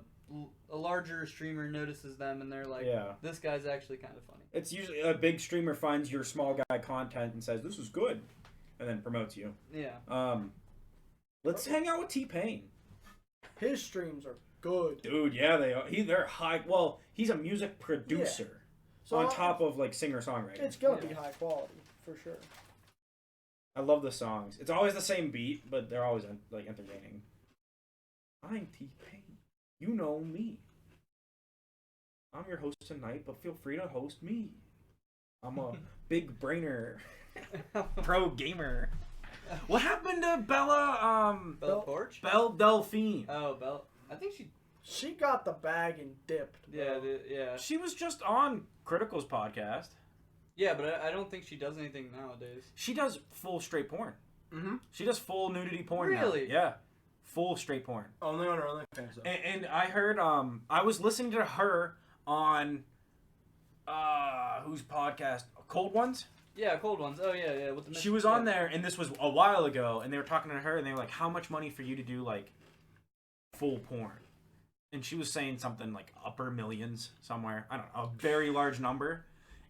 larger streamer notices them and they're like, Yeah. this guy's actually kind of funny. It's usually a big streamer finds your small guy content and says, this is good, and then promotes you. Yeah. Let's hang out with T-Pain. His streams are good. Dude, yeah, they are. They're high. Well, he's a music producer So on top of, like, singer-songwriter. It's gonna be high quality, for sure. I love the songs. It's always the same beat, but they're always, like, entertaining. I'm T-Pain. You know me. I'm your host tonight, but feel free to host me. I'm a big brainer. Pro gamer. What happened to Bella, Bella Porch? Belle Delphine? Oh, Bella. I think She got the bag and dipped. Bro. Yeah, yeah. She was just on Critical's podcast. Yeah, but I don't think she does anything nowadays. She does full straight porn. Mm-hmm. She does full nudity porn now. Really? Yeah. Full straight porn. Only on her OnlyFans, though. And I heard, I was listening to her on, whose podcast? Cold Ones? Yeah, Cold Ones. Oh, yeah. With the She was on there, and this was a while ago, and they were talking to her, and they were like, how much money for you to do, like, full porn? And she was saying something like upper millions somewhere. I don't know, a very large number.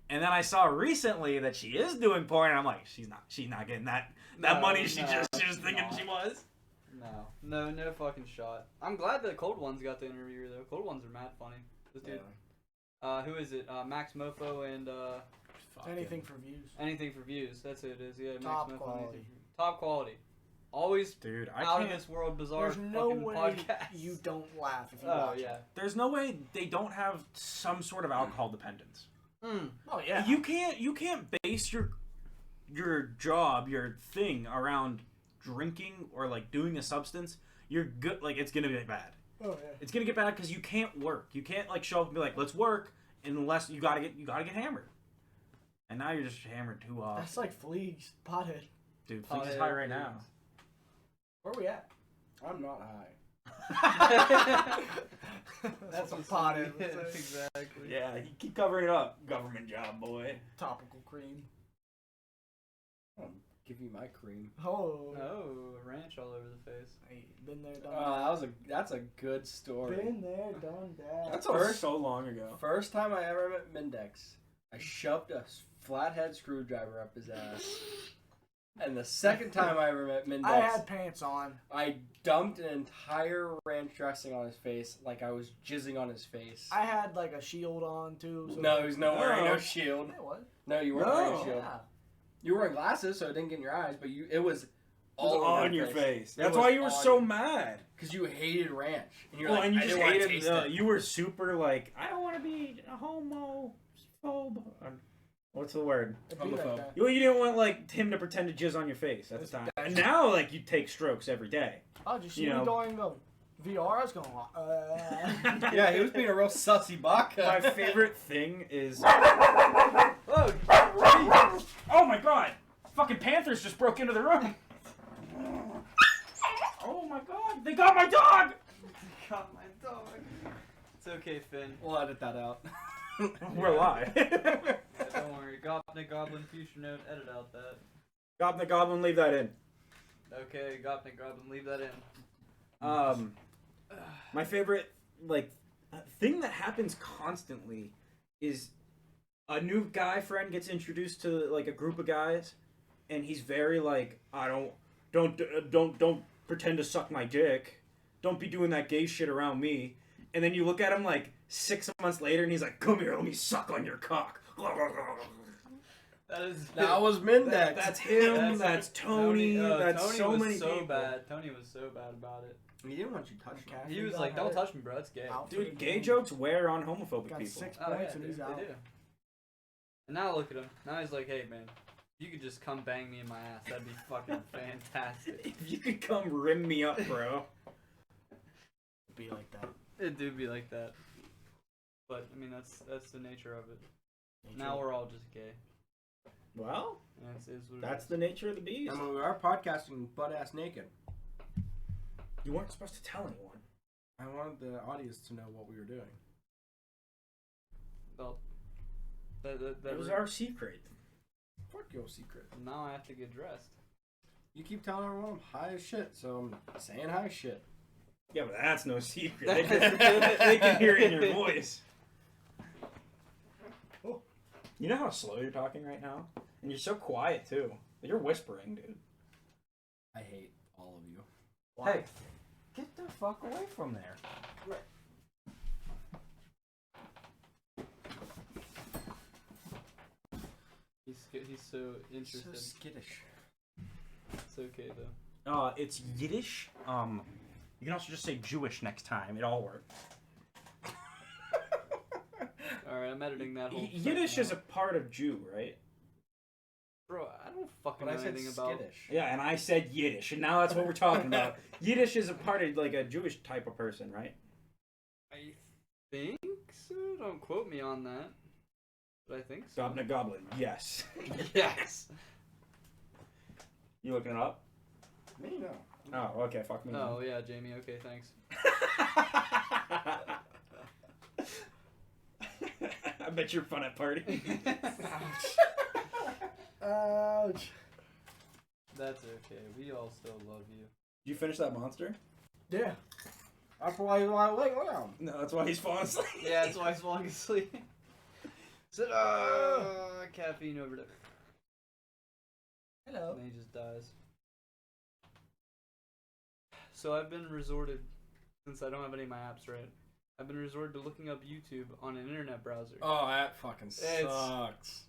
And then I saw recently that she is doing porn, and I'm like, she's not getting that money she was thinking she was. No fucking shot. I'm glad that Cold Ones got the interview though. Cold Ones are mad funny. This dude. Yeah. Who is it? Max Mofo and Anything for views. Anything for Views. That's who it is. Yeah, Top Max Mofo. quality. Top quality. Always Dude, out of this world bizarre. There's no fucking way podcast. you don't laugh if you Oh watch yeah. it. There's no way they don't have some sort of alcohol dependence. Oh yeah. You can't base your job, your thing around drinking or like doing a substance. You're good. Like it's gonna be bad. Oh yeah. It's gonna get bad because you can't work. You can't like show up and be like, let's work, unless you gotta get hammered. And now you're just hammered too often. That's like Fleegz, pothead. Dude, Fleegz is high right now. Where we at? I'm not high. That's what what's pothead funny. would say. Exactly. Yeah, you keep covering it up. Government job, boy. Topical cream. I'll give you my cream. Oh. Oh, ranch all over the face. Hey, been there, done That's a good story. that. Been there, done that. That's First- so long ago. First time I ever met Mindex, I shoved a flathead screwdriver up his ass. And the second time I ever met Mindex, I had pants on. I dumped an entire ranch dressing on his face like I was jizzing on his face. I had like a shield on too. So No, he was wearing no shield. It was. No, you weren't wearing a shield. Yeah. You were wearing glasses, so it didn't get in your eyes, but it was all on over your face. face. It That's was why you were on so your- mad. Because you hated ranch. And you're Well, like, and you I just didn't want to hated. taste it. You were super like, I don't want to be a homophobe. What's the word? It'd be like Homophobe. that. You didn't want like him to pretend to jizz on your face at the time. And now like you take strokes every day. Oh, did you see You me know. during the VR? I was going. Yeah, he was being a real sussy baka. My favorite thing is. Oh, Oh my god! Fucking Panthers just broke into the room. Oh my god! They got my dog. got my dog. It's okay, Finn. We'll edit that out. We're live. Don't worry. GopnikGoblin future note. Edit out that. GopnikGoblin, leave that in. Okay, GopnikGoblin, leave that in. My favorite like thing that happens constantly is a new guy friend gets introduced to like a group of guys, and he's very like, I don't pretend to suck my dick, don't be doing that gay shit around me, and then you look at him like 6 months later, and he's like, come here, let me suck on your cock. That was Mindex. That's him. That's Tony. That's Tony so was many so people. bad. Tony was so bad about it. He didn't want you to touch him. He was like, "Don't touch me, bro. It's gay." Out for Dude, the gay game. jokes wear on homophobic Got people. 6 Oh, points yeah, and he's they out. do. And now look at him. Now he's like, "Hey, man, you could just come bang me in my ass. That'd be fucking fantastic." If you could come rim me up, bro. It'd be like that. It do be like that. But I mean, that's the nature of it. Now we're all just gay. Well, It's what it that's is. the nature of the beast. I mean, we are podcasting butt-ass naked. You weren't supposed to tell anyone. I wanted the audience to know what we were doing. Well, that It was our secret. Fuck your secret. Now I have to get dressed. You keep telling everyone I'm high as shit, so I'm saying high as shit. Yeah, but that's no secret. They can hear it in your voice. Oh. You know how slow you're talking right now? And you're so quiet, too. You're whispering, dude. I hate all of you. Hey, get the fuck away from there. He's so interested. So skittish. It's okay though. It's Yiddish. You can also just say Jewish next time. It all works. All right, I'm editing that whole. Yiddish section is a out. part of Jew, right? Bro, I don't fucking But know I said anything about. skittish. Yeah, and I said Yiddish, and now that's what we're talking about. Yiddish is a part of like a Jewish type of person, right? I think so. Don't quote me on that. But I think so. GopnikGoblin, yes. Yes. You looking it up? Me, no. Oh, okay, fuck me. Oh yeah, Jamie. Okay, thanks. I bet you're fun at party. Ouch. That's okay. We all still love you. Did you finish that monster? Yeah. That's why I lay down. No, that's why he's falling asleep. Yeah, that's why he's falling asleep. Said, caffeine overdose. Hello. And then he just dies. So I've been resorted, since I don't have any of my apps right, I've been resorted to looking up YouTube on an internet browser. Oh, that fucking sucks.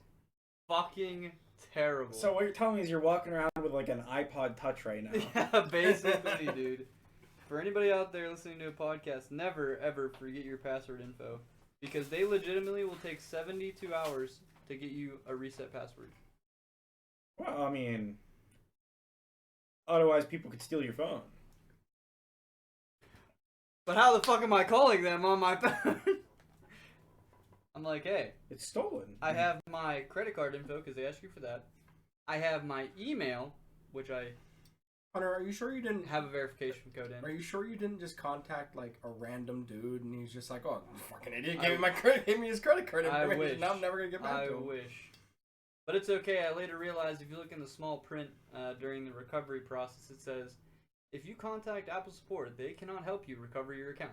Fucking terrible. So what you're telling me is you're walking around with like an iPod Touch right now. Yeah, basically, dude. For anybody out there listening to a podcast, never ever forget your password info. Because they legitimately will take 72 hours to get you a reset password. Well, I mean, otherwise people could steal your phone. But how the fuck am I calling them on my phone? I'm like, hey, It's stolen. I have my credit card info because they ask you for that. I have my email, which I Hunter, are you sure you didn't have a verification code in. Are you sure you didn't just contact like a random dude and he's just like, oh, fucking idiot, gave me his credit card I information. wish. Now I'm never gonna get back I to him. wish. But it's okay. I later realized if you look in the small print during the recovery process, it says, if you contact Apple support, they cannot help you recover your account.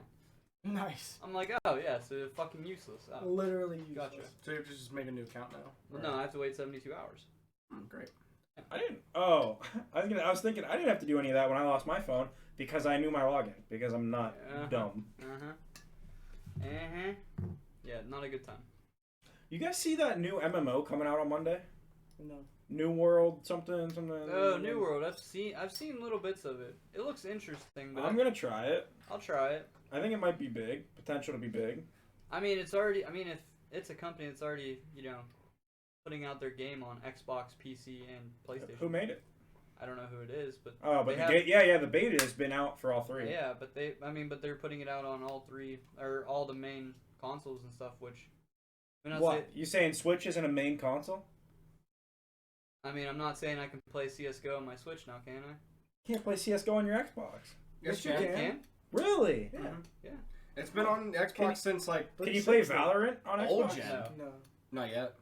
Nice. I'm like, oh yeah, so they're fucking useless. Oh, Literally useless. gotcha. So you have to just make a new account now. Well, no, I have to wait 72 hours. Great. I didn't. Oh, I was thinking I didn't have to do any of that when I lost my phone because I knew my login because I'm not dumb. Yeah, not a good time. You guys see that new MMO coming out on Monday? No. New World something. Oh, New World. I've seen little bits of it. It looks interesting, but I'm gonna try it. I'll try it. I think it might be big. Potential to be big. I mean, it's already. I mean, if it's a company that's already, putting out their game on Xbox, PC, and PlayStation. Who made it? I don't know who it is, but Oh, but they the beta has been out for all three. Yeah, but they're putting it out on all three or all the main consoles and stuff. Which, What? You saying Switch isn't a main console? I mean, I'm not saying I can play CS:GO on my Switch now, can I? You can't play CS:GO on your Xbox. Yes, you you can. Can? Really? Yeah. Yeah. It's been on Xbox since like. Can you play Valorant on Xbox? Old gen. No. No. Not yet.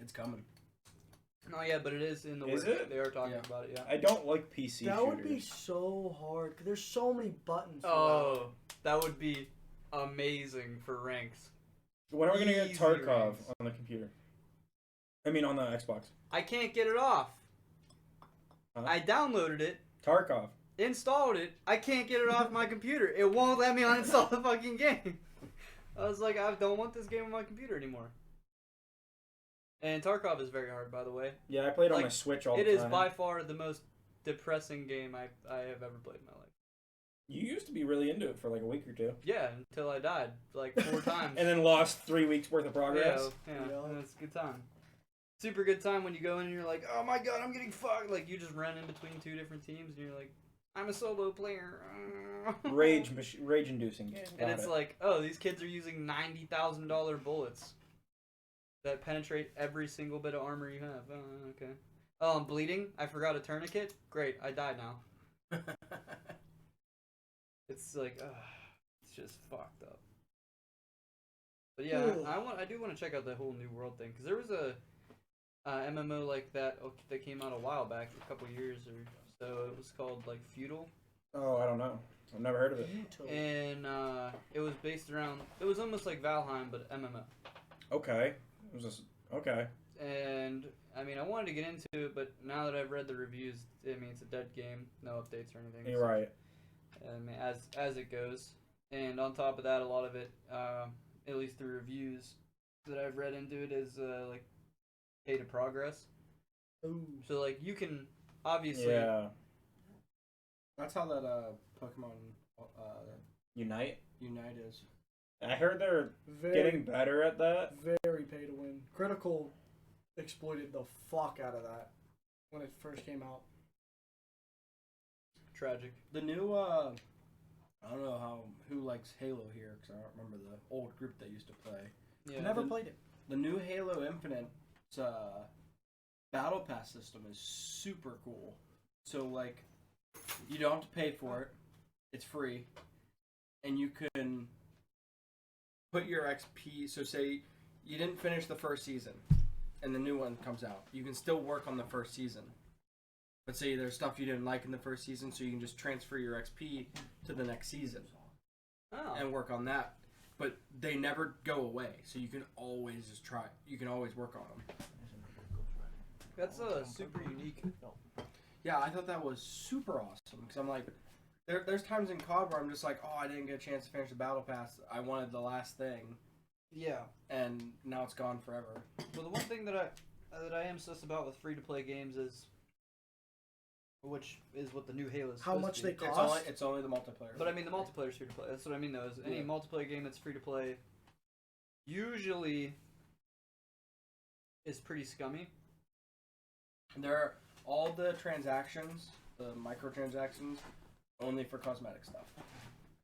It's coming. No, yeah, but it is in the Is works. it? They are talking Yeah. about it. Yeah. I don't like PC That shooters. would be so hard because there's so many buttons. for Oh, that would be amazing for ranks. When are we gonna get Easy Tarkov ranks. on the computer? I mean, on the Xbox. I can't get it off. Huh? I downloaded it, Tarkov. installed it. I can't get it off my computer. It won't let me uninstall the fucking game. I was like, I don't want this game on my computer anymore. And Tarkov is very hard, by the way. Yeah, I played on Like, my Switch all the It time. is by far the most depressing game I have ever played in my life. You used to be really into it for like a week or two. Yeah, until I died like 4 times. And then lost 3 weeks worth of progress. Yeah, Yeah. and it's a good time. Super good time when you go in and you're like, oh my god, I'm getting fucked. Like, you just run in between 2 different teams and you're like, I'm a solo player. Rage-inducing game. And Got it's it. like, oh, these kids are using $90,000 bullets. that penetrate every single bit of armor you have. Oh, okay. Oh, I'm bleeding. I forgot a tourniquet. Great, I died now. It's like, it's just fucked up. But yeah, I do want to check out the whole New World thing, because there was a MMO like that that came out a while back, a couple years or so. It was called like Feudal. Oh, I don't know. I've never heard of it. And it was based around. It was almost like Valheim, but MMO. Okay. It was just okay. And I mean, I wanted to get into it, but now that I've read the reviews, I mean, it's a dead game, no updates or anything. You're right. I mean, as it goes, and on top of that, a lot of it, at least through reviews that I've read into it, is like pay to progress. Ooh. So like you can obviously. Yeah. That's how that Pokemon Unite is. I heard they're getting better at that. Very pay to win. Critical exploited the fuck out of that when it first came out. Tragic. The new I don't know who likes Halo here, because I don't remember the old group that used to play. Yeah. Never played it. The new Halo Infinite battle pass system is super cool. So like, you don't have to pay for it; it's free, and you can put your XP. So say you didn't finish the first season, and the new one comes out, you can still work on the first season. But say there's stuff you didn't like in the first season, so you can just transfer your XP to the next season and work on that. But they never go away, so you can always just try. You can always work on them. That's super unique. Yeah, I thought that was super awesome, because I'm like, there's times in COD where I'm just like, oh, I didn't get a chance to finish the battle pass. I wanted the last thing. Yeah. And now it's gone forever. Well, the one thing that I am sus about with free to play games is, which is what the new Halo is. How much they cost? It's only the multiplayer. But I mean, the multiplayer is free to play. That's what I mean, though. Is any multiplayer game that's free to play usually is pretty scummy. There are all the transactions, the microtransactions, only for cosmetic stuff.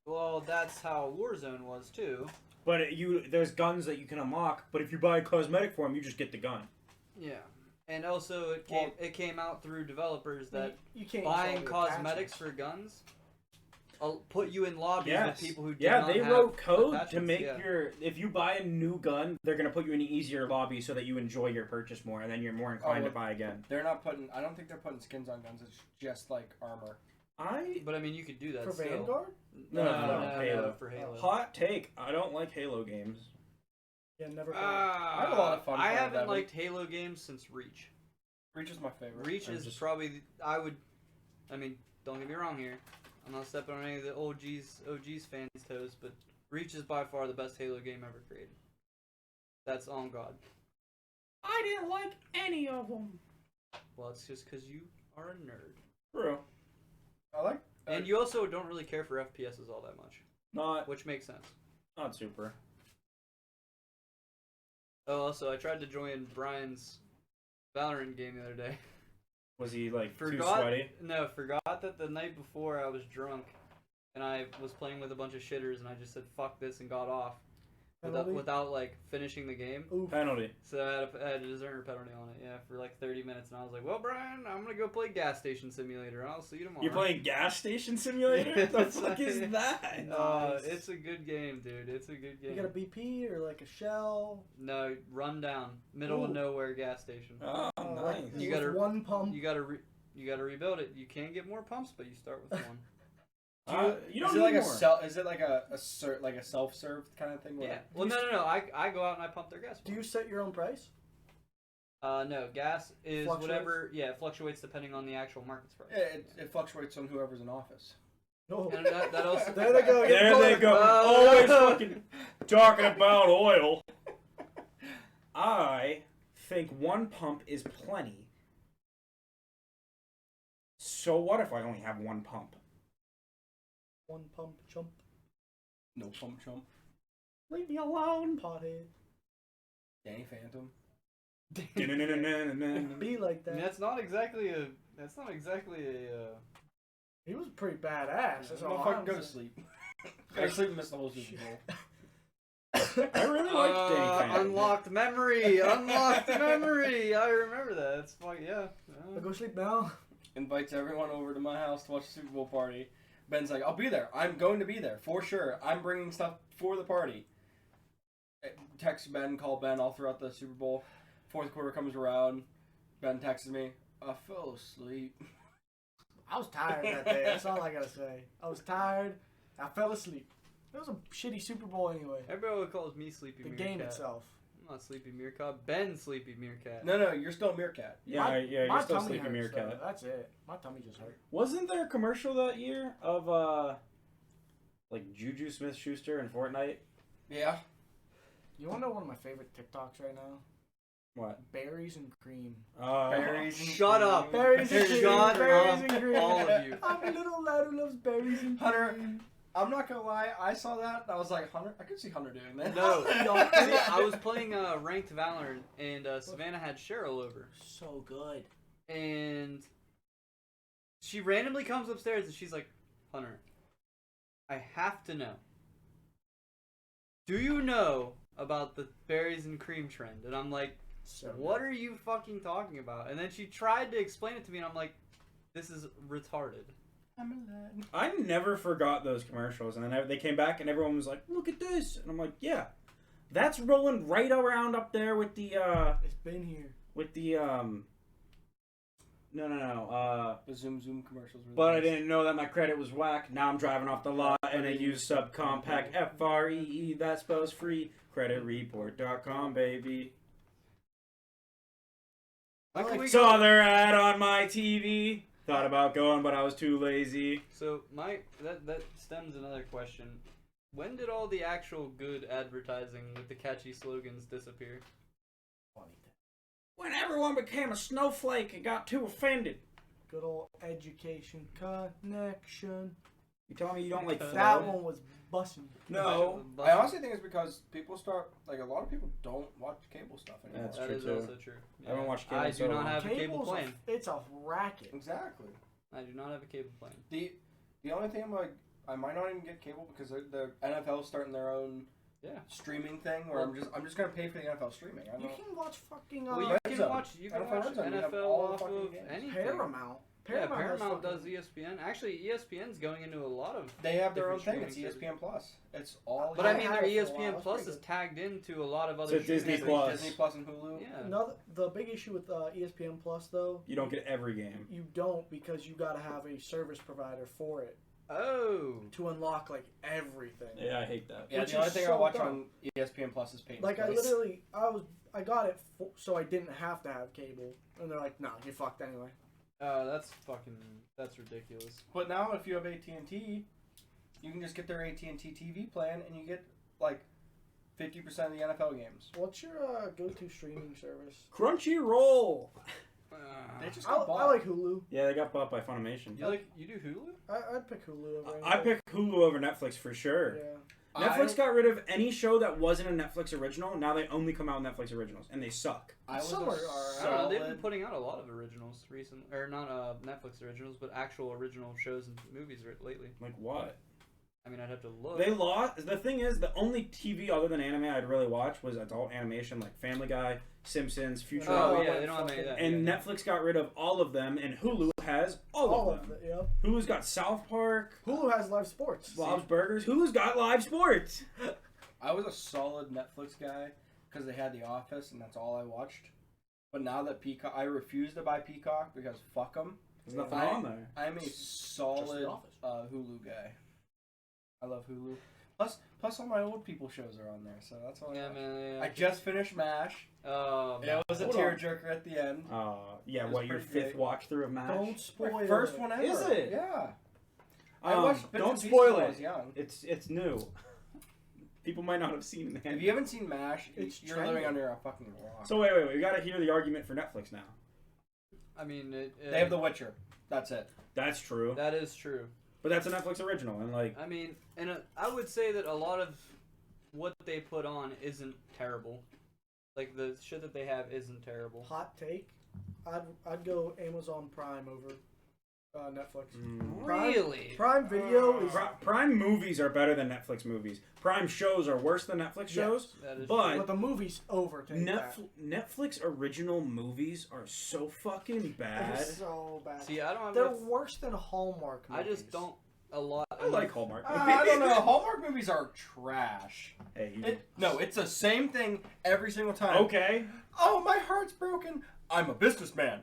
Well, that's how Warzone was too. But there's guns that you can unlock. But if you buy a cosmetic for them, you just get the gun. Yeah. And also, it came out through developers that you can't buying cosmetics for guns put you in lobbies with people who do yeah, not they have wrote code to attachments. make if you buy a new gun, they're gonna put you in an easier lobby so that you enjoy your purchase more, and then you're more inclined to buy again. They're not putting. I don't think they're putting skins on guns. It's just like armor. But I mean, you could do that for still. Vanguard. No, Halo. For Halo. Hot take: I don't like Halo games. Yeah, never. I have a lot of fun. I haven't liked Halo games since Reach. Reach is my favorite. Reach is probably I mean, don't get me wrong here. I'm not stepping on any of the OG's fans' toes, but Reach is by far the best Halo game ever created. That's on God. I didn't like any of them. Well, it's just because you are a nerd. True. I like. And you also don't really care for FPSs all that much. Which makes sense. Not super. Oh, also, I tried to join Brian's Valorant game the other day. Was he like too sweaty? No, forgot that the night before I was drunk and I was playing with a bunch of shitters and I just said fuck this and got off without like finishing the game. Ooh. Penalty. So I had a deserter penalty on it, for like 30 minutes, and I was like, well, Brian, I'm gonna go play Gas Station Simulator. I'll see you tomorrow. You're playing Gas Station Simulator? What the fuck is that? It's a good game, dude. It's a good game. You got a BP or like a Shell? No, run down, middle of nowhere gas station. Oh, nice. You got one pump. You gotta rebuild it. You can get more pumps, but you start with one. You don't is it need like more. Is it like a self-serve kind of thing? Yeah. Well, no. I go out and I pump their gas. Do you set your own price? No. Gas is Fluctuates? whatever. Yeah, it fluctuates depending on the actual market price. It fluctuates on whoever's in office. No. And that also. There they go. There they go. Always fucking talking about oil. I think one pump is plenty. So what if I only have one pump? One pump chump. No pump chump. Leave me alone, Pothead. Danny Phantom. Be like that. I mean, that's not exactly a. He was pretty badass. That's all Motherfucker, I'm go to saying. sleep. Go to sleep and miss the whole Super Bowl. I really liked Dang Fan. Unlocked memory. Unlocked memory. I remember that. It's like I'll go sleep now. Invites everyone over to my house to watch the Super Bowl party. Ben's like, I'll be there. I'm going to be there for sure. I'm bringing stuff for the party. Text Ben, call Ben all throughout the Super Bowl. Fourth quarter comes around. Ben texts me. I fell asleep. I was tired that day. That's all I gotta say. I was tired. I fell asleep. It was a shitty Super Bowl anyway. everybody calls me Sleepy The Meerkat. game itself. I'm not Sleepy Meerkat. Ben's Sleepy Meerkat. No, you're still Meerkat. Yeah, you're still tummy Sleepy hurts, Meerkat. though. That's it. My tummy just hurt. Wasn't there a commercial that year of like Juju Smith-Schuster in Fortnite? Yeah. You wanna know one of my favorite TikToks right now? What? Berries and cream. Berries and Shut cream. up. Berries and cream. Shut Berries up, and cream. all of you. I'm a little lad who loves berries and Hunter, cream. I'm not gonna lie, I saw that and I was like, Hunter, I could see Hunter doing that. No. See, I was playing ranked Valorant, and Savannah had Cheryl over. So good. And she randomly comes upstairs and she's like, Hunter, I have to know. Do you know about the berries and cream trend? And I'm like, So what are you fucking talking about? And then she tried to explain it to me, and I'm like, this is retarded. I'm a lad. I never forgot those commercials, and then they came back, and everyone was like, "Look at this," and I'm like, "Yeah, that's rolling right around up there with the It's been here. The Zoom commercials. Were But I didn't know that my credit was whack. Now I'm driving off the lot, and I use subcompact FREE. That spells free. CreditReport.com, baby. Saw their ad on my TV. Thought about going, but I was too lazy. So that stems another question. When did all the actual good advertising with the catchy slogans disappear? When everyone became a snowflake and got too offended. Good old education connection. You telling me you don't like That Flow? one was bussin'. No. I honestly think it's because people start, like, a lot of people don't watch cable stuff anymore. That's That true, is too. also true. I haven't watched cable I so do not long. have a cable Cable's plan. It's a racket. Exactly. I do not have a cable plan. The only thing I'm like, I might not even get cable because the NFL's starting their own streaming thing where I'm just gonna pay for the NFL streaming. I You don't. can watch fucking Well, you Red can Zone. watch NFL Red Zone, you have NFL all the off fucking of games. anything. Paramount. Yeah, has Paramount fucking- does ESPN. Actually, ESPN's going into a lot of. They have their own thing. different It's streaming ESPN Plus. It's all. But I I mean, had their it for a while. ESPN It's Plus pretty is good. tagged into a lot of other. So Disney streaming Plus. Disney Plus and Hulu. Yeah. Another, the big issue with ESPN Plus though, You don't get every game. you don't because you gotta have a service provider for it Oh. to unlock like everything. Yeah, I hate that. Yeah, Which the only is thing so I watch dumb. on ESPN Plus is Peyton's Like I Place. literally, I got it so I didn't have to have cable, and they're like, "Nah, you're fucked anyway." That's ridiculous. But now, if you have AT&T, you can just get their AT&T TV plan, and you get like 50% of the NFL games. What's your go-to streaming service? Crunchyroll. They just I got bought. like Hulu. Yeah, they got bought by Funimation. You do Hulu? I'd pick Hulu over. I pick Hulu over Netflix for sure. Yeah. Netflix got rid of any show that wasn't a Netflix original. Now they only come out Netflix originals, and they suck. I was Some a are I don't know. solid. They've been putting out a lot of originals recently, or not Netflix originals, but actual original shows and movies lately. Like what? I mean, I'd have to look. They lost. The thing is, the only TV other than anime I'd really watch was adult animation, like Family Guy, Simpsons, Futurama. Oh Oh, yeah, like they don't have any of that. And yeah. Netflix got rid of all of them, and Hulu has all of them. it. Yep. Hulu's got South Park, Hulu has live sports. Bob's Burgers. Hulu's got live sports. I was a solid Netflix guy because they had The Office, and that's all I watched. But now that Peacock, I refuse to buy Peacock because fuck them. There's nothing I- on there. I'm a solid Office. Hulu guy. I love Hulu. Plus all my old people shows are on there, so that's all I Yeah, watch. man. I just finished MASH. It was a Hold on. tearjerker at the end. Yeah, It was what, your pretty fifth great. watch through of MASH? Don't spoil First it. one ever. Is it? Yeah. I watched bits don't and pieces spoil when I it. was young. It's new. People might not have seen it. If you haven't seen MASH, It's you're living trending. under a fucking rock. So wait, we gotta hear the argument for Netflix now. I mean, They have The Witcher. That's it. That's true, that is true. but that's a Netflix original, and like, I mean, and I would say that a lot of what they put on isn't terrible. Like the shit that they have isn't terrible. Hot take. I'd go Amazon Prime over Netflix. Really? Prime Video is. Prime movies are better than Netflix movies. Prime shows are worse than Netflix shows. That is But But the movies overtake that. Netflix original movies are so fucking bad. It's so bad. See, I don't have. They're worse than Hallmark movies. I just don't a lot. I like Hallmark movies. I don't know. Hallmark movies are trash. Hey, No, it's the same thing every single time. okay. Oh, my heart's broken. I'm a businessman.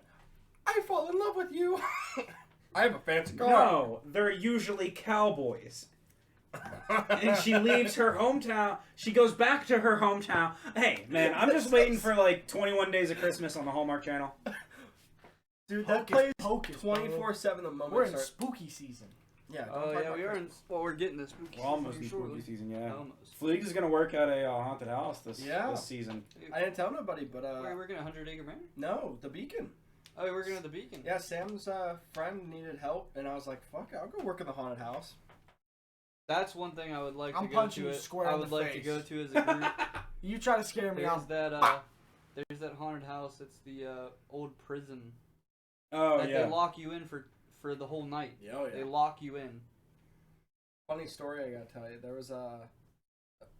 I fall in love with you. I have a fancy car. No, they're usually cowboys. And she leaves her hometown. She goes back to her hometown. Hey, man, I'm just waiting for like 21 Days of Christmas on the Hallmark Channel. Dude, that Hocus plays Pocus, 24/7 the moment We're it in starts. spooky season. Yeah. don't Oh talk yeah, about we are in. Christmas. Well, we're getting this spooky. We're almost in season spooky shortly. season, yeah. Almost. Fleegz is gonna work at a haunted house this Yeah. season. I didn't tell nobody, but We're working at 100 Acre Manor. no, the Beacon. Oh, you're working at the Beacon. Yeah, Sam's friend needed help, and I was like, "Fuck it, I'll go work in the haunted house." That's one thing I would like I'm to go punching to. you It. square I in would the like face. to go to as a group. You try to scare me There's out. that. There's that haunted house. It's the old prison. Oh that yeah. They lock you in for the whole night. Yeah, oh, They lock you in. Funny story I gotta tell you. There was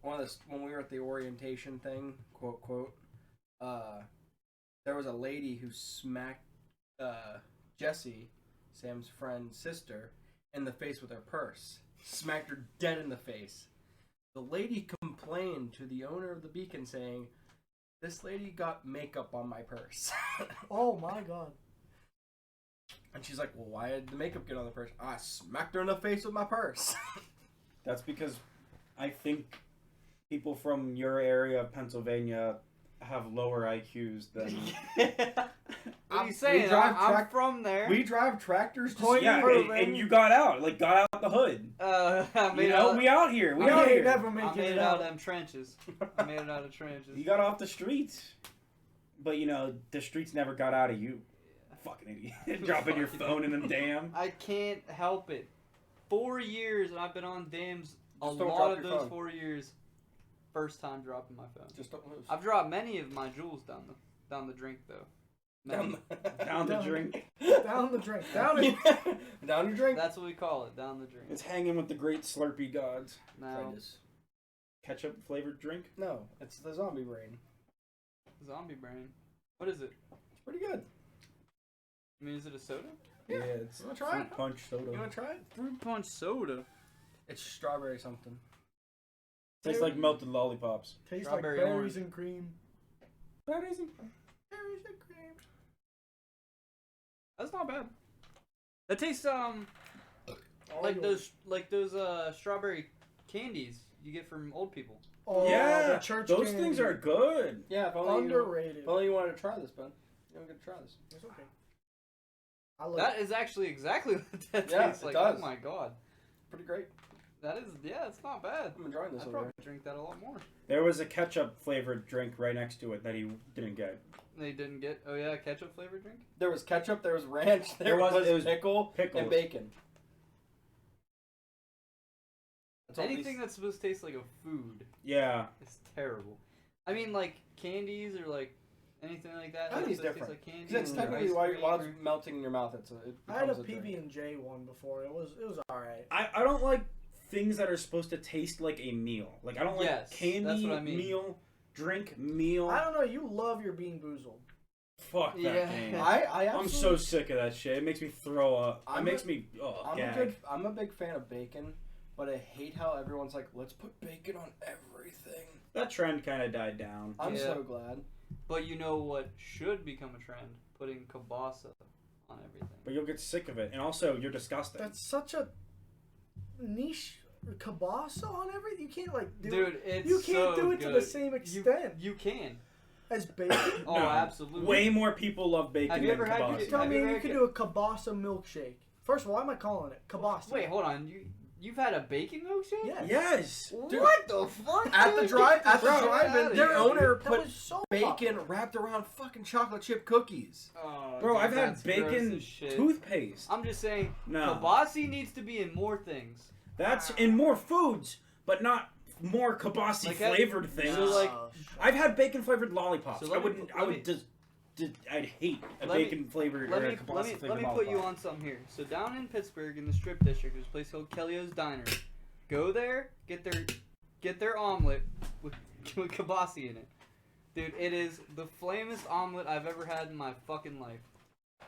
one of this when we were at the orientation thing, quote. There was a lady who smacked Jessie, Sam's friend's sister, in the face with her purse. Smacked her dead in the face. The lady complained to the owner of the Beacon saying, "This lady got makeup on my purse." Oh my god. And she's like, "Well, why did the makeup get on the purse?" I smacked her in the face with my purse. That's because I think people from your area of Pennsylvania have lower IQs than. What are you We saying? drive I'm track- from there. We drive tractors to Point Yeah, Proven. and you got out the hood. I made You know, out, we out here. We I out ain't here. never I making made it it out out. of them trenches. I made it out of trenches. You got off the streets, but you know the streets never got out of you. Fucking idiot! Dropping your phone in the dam. I can't help it. 4 years and I've been on dams. A Just don't lot drop of your those phone. 4 years. First time dropping my phone. Just don't lose. I've dropped many of my jewels down the drink though. Many. Down the drink. Down the drink. Down it. Down your drink. That's what we call it, down the drink. It's hanging with the great Slurpee gods. Now, Ketchup flavored drink. No, it's the zombie brain. zombie brain. What is it? It's pretty good. I mean, is it a soda? Yeah. it's You wanna try fruit it? punch soda. You wanna try it? Fruit punch soda. It's strawberry something. Tastes like melted lollipops. Tastes like Strawberry berries orange. and cream. Berries and cream. That's not bad. That tastes All like yours. those strawberry candies you get from old people. Oh, yeah, the church those candy. things are good. Yeah, if only Underrated. if only you wanted to try this, Ben. You don't get to try this. It's okay. I love That is actually exactly what that Yeah, tastes it like. does. Oh my god. Pretty great. That is, yeah, it's not bad. I'm enjoying this I'd over probably here. drink that a lot more. There was a ketchup flavored drink right next to it that he didn't get. They didn't get, oh yeah, ketchup flavored drink? There was ketchup, there was ranch, there It was pickle, pickles. and bacon. That's all Anything these- that's supposed to taste like a food Yeah. is terrible. I mean, like candies or like anything like that. Candy's that's supposed to taste different. like candy. 'Cause it's or technically ice while cream it's melting in your mouth, it I had a becomes drink. PB&J one before. It was alright. I don't like things that are supposed to taste like a meal. Like I don't like Yes, candy, that's what I mean. meal, drink, meal. I don't know. You love your Bean Boozled. Fuck that Yeah. game. I I'm so sick of that shit. It makes me throw up. I'm It makes me gag. I'm a big fan of bacon, but I hate how everyone's like, let's put bacon on everything. That trend kind of died down. I'm Yeah. so glad. But you know what should become a trend? Putting kielbasa on everything. But you'll get sick of it, and also you're disgusting. That's such a niche kielbasa on everything. You can't like do Dude, it. it's You can't so do it to the good. same extent You can. as bacon. Oh, No. absolutely. Way more people love bacon Have you than ever had kielbasa. your- Tell Have me you you ever can get- do a kielbasa milkshake. First of all, why am I calling it kielbasa? Wait, hold on. You've had a bacon milkshake? Yes. Yes. Dude, What the fuck? At the dude? drive, Get at the shit drive-in, outta their here, owner That put was so bacon wrapped around fucking chocolate chip cookies. Oh, Bro, dude, I've had that's gross bacon as shit. toothpaste. I'm just saying, No. kielbasa needs to be in more things. That's in more foods, but not more kielbasa Like, flavored things. so, like- Oh, I've had bacon flavored lollipops. So I let me- wouldn't. I let would me- just. I'd hate a Let me- bacon flavored or Let a me kibasi flavored let me put you on something here. So down in Pittsburgh, in the Strip District, there's a place called Kellio's Diner. Go there, get their omelet with kibasi in it. Dude, it is the flamest omelet I've ever had in my fucking life.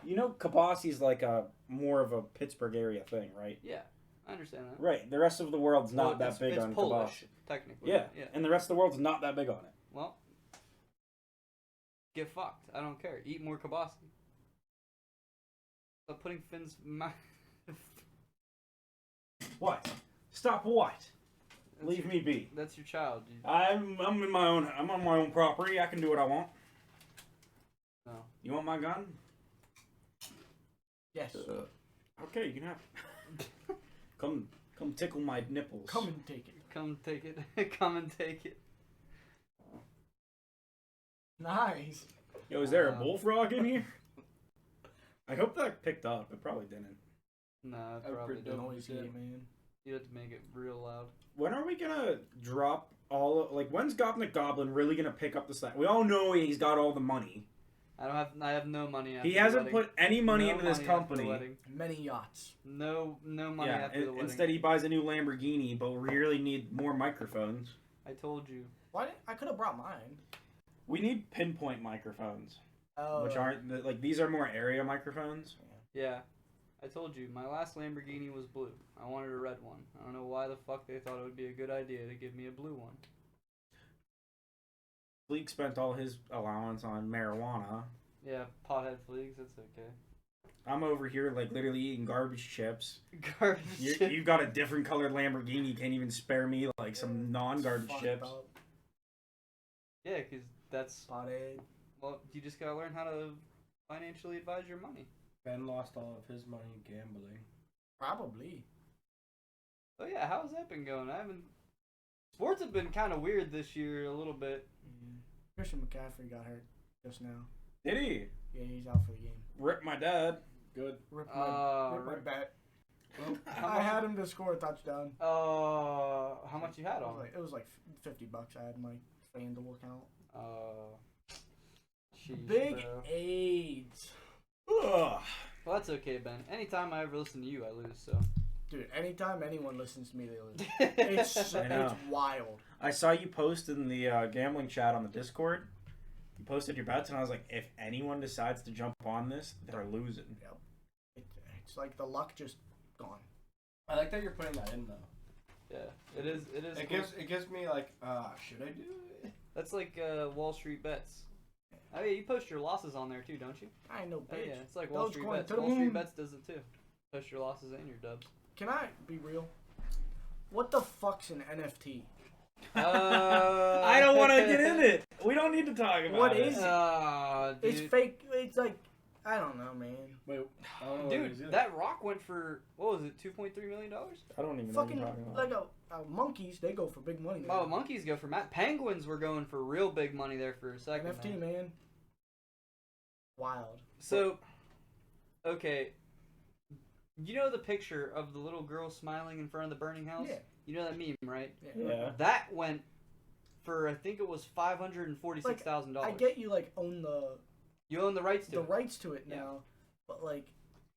You know, kibasi's like a more of a Pittsburgh area thing, right? Yeah, I understand that. Right. The rest of the world's not that big it's on Polish, kibasi. technically. Yeah. Yeah. And the rest of the world's not that big on it. Well, get fucked. I don't care. Eat more kibasi. Stop putting Finn's mouth. What? Stop what? Leave me be. That's your child, dude. I'm in my own. I'm on my own property. I can do what I want. No. You want my gun? Yes. Okay, you can have it. Come tickle my nipples. Come and take it. Come take it. Come and take it. Nice. Yo, is there a bullfrog in here? I hope that picked up. It probably didn't. Nah, I probably pretty don't. Noisy, man. You have to make it real loud. When are we gonna drop when's GopnikGoblin really gonna pick up the slack? We all know he's got all the money. I have no money after He the hasn't wedding. put any money No into this money after the company. wedding. Many yachts. No money Yeah, after the wedding. instead he buys a new Lamborghini, but we really need more microphones. I told you. Why? I could have brought mine. We need pinpoint microphones, Oh. which aren't like these are more area microphones. Yeah. I told you, my last Lamborghini was blue. I wanted a red one. I don't know why the fuck they thought it would be a good idea to give me a blue one. Fleegz spent all his allowance on marijuana. Yeah, pothead Fleegz, that's okay. I'm over here like literally eating garbage chips. Garbage chip. You've got a different colored Lamborghini. You can't even spare me like some non-garbage Fucked chips. up. Yeah, because that's... Spotted. Well, you just gotta learn how to financially advise your money. Ben lost all of his money gambling. Probably. Oh yeah, how's that been going? I haven't... Sports have been kind of weird this year, a little bit. Christian McCaffrey got hurt just now. Did he? Yeah, he's out for the game. Rip my dad. Good. Rip my bet. Well, I had him to score a touchdown. how much you had on? It was like $50 I had in my FanDuel account. Sheesh, Big bro. AIDS. Ugh. Well, that's okay, Ben. Anytime I ever listen to you, I lose, so. Dude, anytime anyone listens to me, they lose. It's I know. it's wild. I saw you post in the gambling chat on the Discord. You posted your bets, and I was like, if anyone decides to jump on this, they're losing. Yep. It's like the luck just gone. I like that you're putting that in though. Yeah, it is. It cool. gives me like, should I do it? That's like Wall Street Bets. Oh yeah, you post your losses on there too, don't you? I ain't no Oh bitch. yeah, it's like Wall Street Dogecoin Bets. to the Wall Street moon. Bets does it too. Post your losses and your dubs. Can I be real? What the fuck's an NFT? I don't want to get in it. We don't need to talk about What it. is it? Dude. It's fake. It's like, I don't know, man. Wait, I don't know what it is Dude, either. that rock went for, what was it, $2.3 million? I don't even know what Fucking you're talking about. like monkeys, they go for big money. There. Oh, monkeys go for penguins were going for real big money there for a second. NFT, there. man. Wild. So, okay. You know the picture of the little girl smiling in front of the burning house? Yeah. You know that meme, right? Yeah. That went for, I think it was $546,000. I get you like own You own the rights to it. rights to it Yeah. now, but like,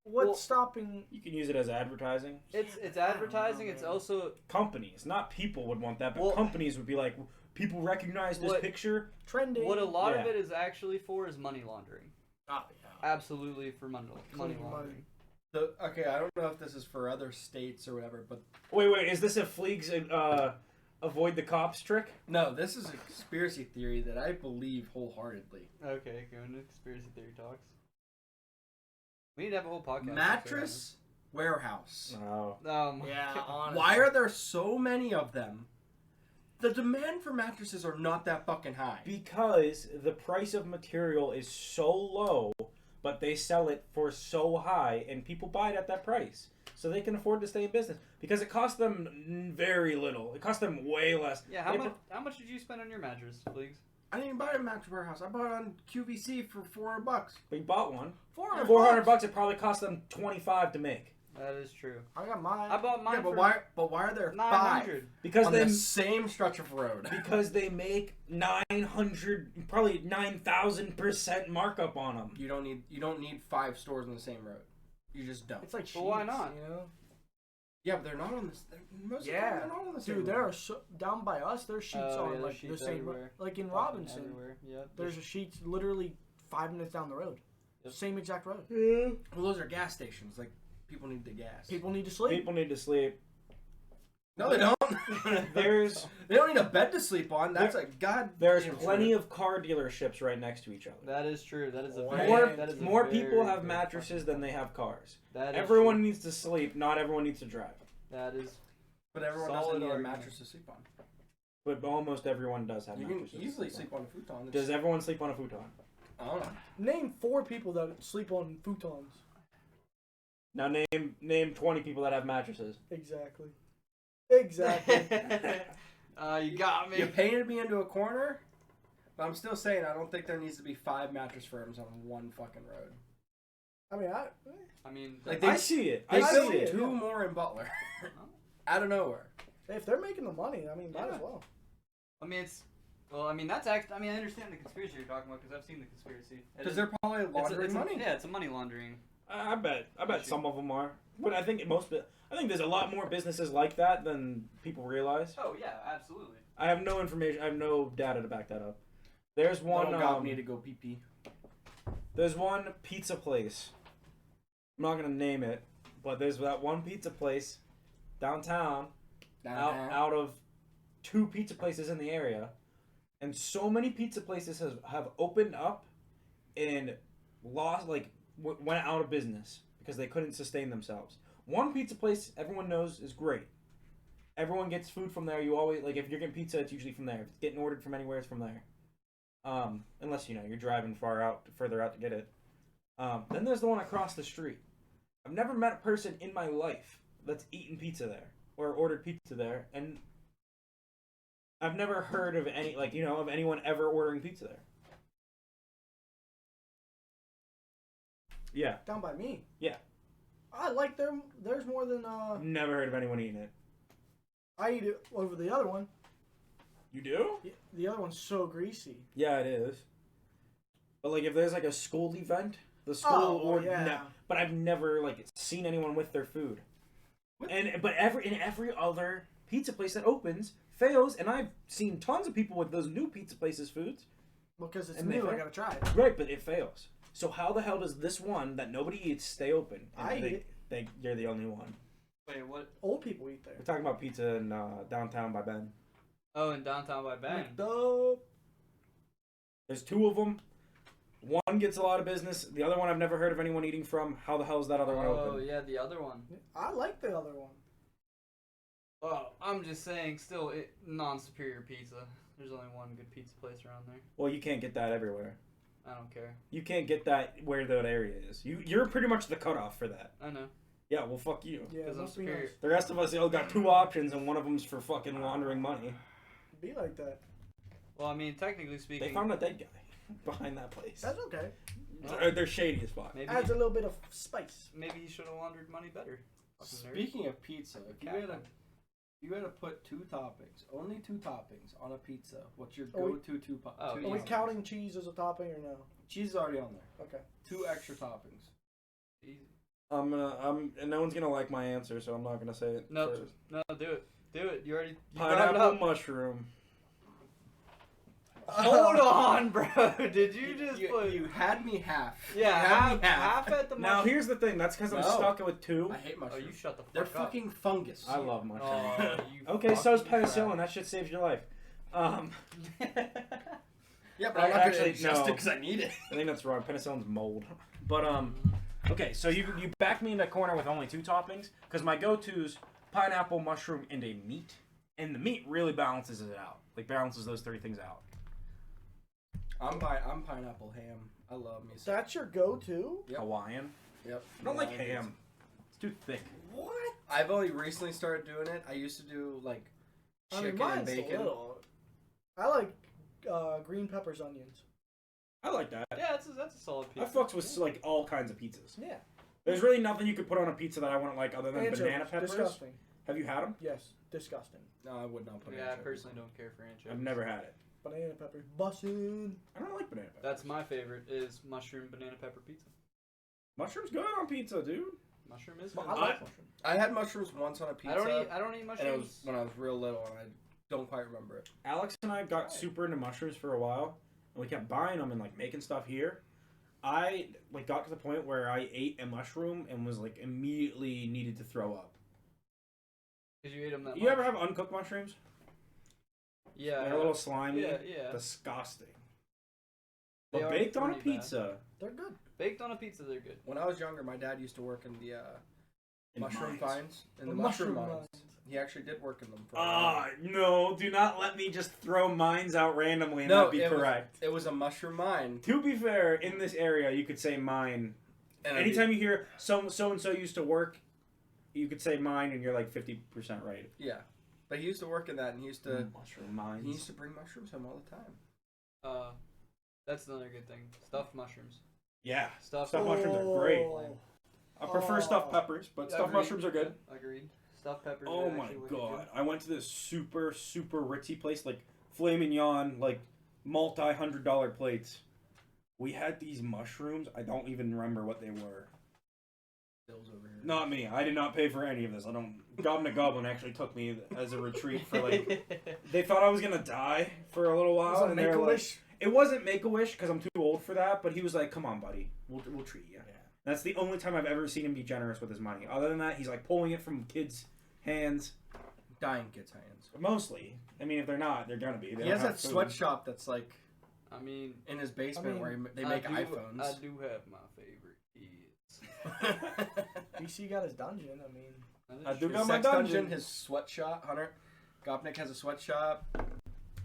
what's Well- stopping? You can use it as advertising. It's I don't know, advertising. It's man. also Companies, not people, would want that, but Well- companies would be like, people recognize this What- picture. Trending. what a lot of Yeah. it is actually for is money laundering. Oh yeah. Absolutely for money Clean laundering. Okay, I don't know if this is for other states or whatever, but Wait, is this a Fleegz avoid the cops trick? no, this is a conspiracy theory that I believe wholeheartedly. Okay, going to conspiracy theory talks. We need to have a whole podcast. Mattress warehouse. No. Oh my Yeah. God. Honestly. Why are there so many of them? The demand for mattresses are not that fucking high. Because the price of material is so low, but they sell it for so high, and people buy it at that price. So they can afford to stay in business. Because it costs them very little. It costs them way less. Yeah, how much did you spend on your mattress, Fleegz? I didn't buy it at Mattress Warehouse. I bought it on QVC for $400. We bought one. $400. $400, it probably cost them $25 to make. That is true. I got mine. I bought mine Yeah, for but why are there 900. five Because on they the same stretch of road? because they make 900, probably 9,000% markup on them. You don't need 5 stores on the same road. You just don't. It's like sheets, But why not? You know? Yeah, but they're not on this. Most of them Yeah. are not on the same Dude, road. there are down by us. There's sheets Oh, on yeah, like there's the sheets same, everywhere. like in Fucking Robinson. everywhere. Yep. There's a sheets literally 5 minutes down the road. Yep. Same exact road. Well, those are gas stations. Like people need the gas. People need to sleep. People need to sleep. No, they don't. They don't need a bed to sleep on. That's a god. There's plenty of car dealerships right next to each other. That is true. That is a More very people have good mattresses than they have cars. That is Everyone true. needs to sleep. Not everyone needs to drive. That is. But everyone Solid doesn't need a argument. mattress to sleep on. But almost everyone does have You mattresses. can easily to sleep on a futon. Does everyone sleep on a futon? I don't know. Name 4 people that sleep on futons. Now name 20 people that have mattresses. Exactly. Exactly. You got me. You painted me into a corner, but I'm still saying I don't think there needs to be 5 mattress firms on one fucking road. I mean, I mean, Like I see it. They I built see it. 2 more in Butler, out of nowhere. if they're making the money, I mean, might as well. I mean, it's. Well, I mean, that's actually. I mean, I understand the conspiracy you're talking about because I've seen the conspiracy. Because they're probably laundering money. Yeah, it's a money laundering. I bet some of them are. But I think I think there's a lot more businesses like that than people realize. Oh yeah, absolutely. I have no information. I have no data to back that up. There's one. Need to go pee pee. There's one pizza place. I'm not gonna name it, but there's that one pizza place downtown. Out of 2 pizza places in the area, and so many pizza places have opened up and lost, like went out of business because they couldn't sustain themselves. One pizza place everyone knows is great. Everyone gets food from there. You always, like, if you're getting pizza, it's usually from there. If it's getting ordered from anywhere, it's from there. Unless you're driving further out to get it. Then there's the one across the street. I've never met a person in my life that's eaten pizza there or ordered pizza there, and I've never heard of of anyone ever ordering pizza there. Yeah. Down by me. Yeah. I like them. There's more than Never heard of anyone eating it. I eat it over the other one. You do? The other one's so greasy. Yeah, it is. But like, if there's like a school event, the school but I've never seen anyone with their food. But in every other pizza place that opens fails, and I've seen tons of people with those new pizza places' foods. Because it's And they new, I fail. gotta try it. Right, but it fails. So how the hell does this one that nobody eats stay open? And I eat it. You're the only one. Wait, what? Old people eat there. We're talking about pizza in downtown by Ben. Oh, in downtown by Ben. There's 2 of them. One gets a lot of business. The other one I've never heard of anyone eating from. How the hell is that other one open? Oh yeah, the other one. I like the other one. Well, I'm just saying, still, non-superior pizza. There's only one good pizza place around there. Well, you can't get that everywhere. I don't care. You can't get that where that area is. You're pretty much the cutoff for that. I know. Yeah, well, fuck you. Yeah, Because I'm must be superior. nice. The rest of us all got 2 options, and one of them's for fucking laundering money. Be like that. Well, I mean, technically They speaking, found a dead guy behind that place. That's okay. They're shady as fuck. maybe Adds a little bit of spice. maybe he should have laundered money better. Fucking nerd. Speaking of pizza, if you had to put 2 toppings, only 2 toppings on a pizza, what's your Are we- go-to two Oh, Are we toppings? counting cheese as a topping or no? Cheese is already on there. Okay. 2 extra toppings. Easy. And no one's gonna like my answer, so I'm not gonna say it No, first. no, do it. Do it. You already brought it Pineapple up. mushroom. Hold on, bro. Did you just put? You had me half. Yeah, You had me half at the. Now here's the thing. That's because I'm No. stuck with 2. I hate Oh, mushrooms. you shut the fuck They're up. fucking fungus. I love mushrooms. Oh, you Okay, so's fucking penicillin. crap. That shit saves your life. Yeah, but I'm not Actually, gonna ingest no. it because I need it. I think that's wrong. Penicillin's mold. But okay. So you back me in the corner with only 2 toppings because my go-to's pineapple, mushroom, and a meat, and the meat really balances it out. Like balances those 3 things out. I'm pineapple ham. I love me. Some. That's your go-to? Yep. Hawaiian. Yep. I don't like Hawaiian ham. It's too thick. What? I've only recently started doing it. I used to do like I chicken mean, and mine's bacon. a little. I like green peppers, onions. I like that. Yeah, that's a solid I pizza. fucks with like all kinds of pizzas. Yeah. There's really nothing you could put on a pizza that I wouldn't like other than Anchovies, banana peppers. disgusting. Have you had them? Yes, disgusting. No, I would not put Yeah, I anchovies personally on. don't care for anchovies. I've never had it. Banana peppers, bussin'. I don't like banana peppers. That's my favorite is mushroom banana pepper pizza. Mushroom's good on pizza, dude. Mushroom is I good. like mushroom. I had mushrooms once on a pizza. I don't eat and mushrooms. it was when I was real little, and I don't quite remember it. Alex and I got super into mushrooms for a while, and we kept buying them and like making stuff here. I like got to the point where I ate a mushroom and was like immediately needed to throw up. Because you ate them that You much. ever have uncooked mushrooms? Yeah. They're a little slimy. Yeah. Disgusting. They But are baked on a pretty bad. pizza. They're good. Baked on a pizza, they're good. When I was younger, my dad used to work in the In mushroom mines. finds. In the The mushroom mushroom mines. mines. He actually did work in them for a Ah, while. no, do not let me just throw mines out randomly and No, not be it was- correct. It was a mushroom mine. To be fair, in this area, you could say mine. And Anytime you hear so-and-so used to work, you could say mine and you're like 50% right. Yeah. But he used to work in that, and he used to Mushroom mines. he used to bring mushrooms home all the time. That's another good thing. Stuffed mushrooms. Yeah. Stuffed Stuffed mushrooms are great. Oh. I prefer stuffed peppers, but stuffed Agreed. mushrooms are good. Agreed. Stuffed peppers. Oh are my actually wicked god. I went to this super ritzy place, like filet mignon, like multi-$100 plates. We had these mushrooms. I don't even remember what they were. Bill's over here. Not me. I did not pay for any of this. I don't. GopnikGoblin actually took me as a retreat for like. They thought I was gonna die for a little while, and they were like, Make-A-Wish. it wasn't Make-A-Wish because I'm too old for that. But he was like, "Come on, buddy, we'll treat you." Yeah. That's the only time I've ever seen him be generous with his money. Other than that, he's like pulling it from kids' hands. Dying kids' hands. Mostly. I mean, if they're not, they're gonna be. They He don't has have that food. sweatshop that's like I mean, in his basement where they I make do- iPhones. I do have my favorite kids. BC got his dungeon. I mean, That is I do true. got His my sex dungeon. dungeon, his sweatshop, Hunter. Gopnik has a sweatshop.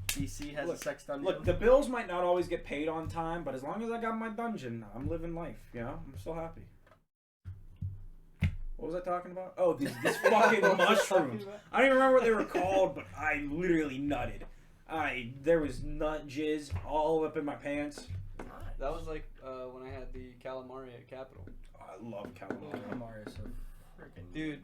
DC has a sex dungeon. Look, the bills might not always get paid on time, but as long as I got my dungeon, I'm living life. You know, I'm still happy. What was I talking about? Oh, these fucking mushrooms. I don't even remember what they were called, but I literally nutted. There was nut jizz all up in my pants. That was like when I had the calamari at Capitol. I love calamari. Calamari is so freaking Dude,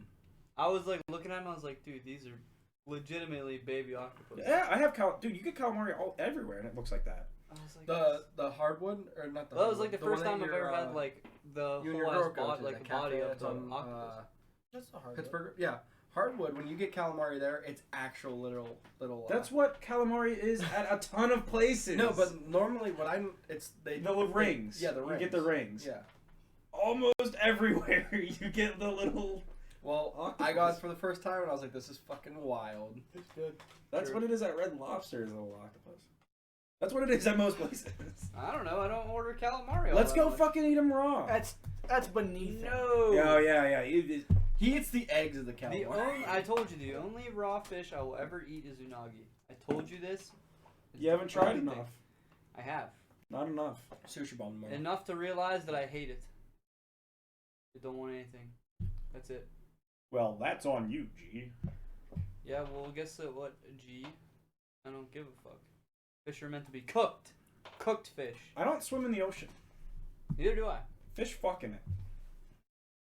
I was like looking at them. I was like, dude, these are legitimately baby octopus. Yeah, I have dude. You get calamari everywhere, and it looks like that. I was like, The hardwood or not the. that was hardwood, like the one first that time I've your, ever had like the you and your whole girl ass go body, to like that the body cafe of that's the on, octopus. that's a hard. Pittsburgh. Yeah, hardwood. When you get calamari there, it's actual little. That's what calamari is at a ton of places. No, but normally what it's the rings. Yeah, the rings. You get the rings. Yeah. Almost everywhere you get the little. Well, Octopus. I got it for the first time and I was like, this is fucking wild. It's good. That's True. what it is at Red Lobster. Is a little octopus. That's what it is at most places. I don't know. I don't order calamari. all Let's that go much. fucking eat them raw. That's beneath. Him. No. Oh yeah. He eats the eggs of the calamari. I told you the only raw fish I will ever eat is unagi. I told you this. You haven't tried Everything. enough. I have. Not enough. Sushi bomb tomorrow. Enough to realize that I hate it. I don't want anything. That's it. Well, that's on you, G. Yeah, well, guess what, G? I don't give a fuck. Fish are meant to be cooked. Cooked fish. I don't swim in the ocean. Neither do I. Fish fucking it.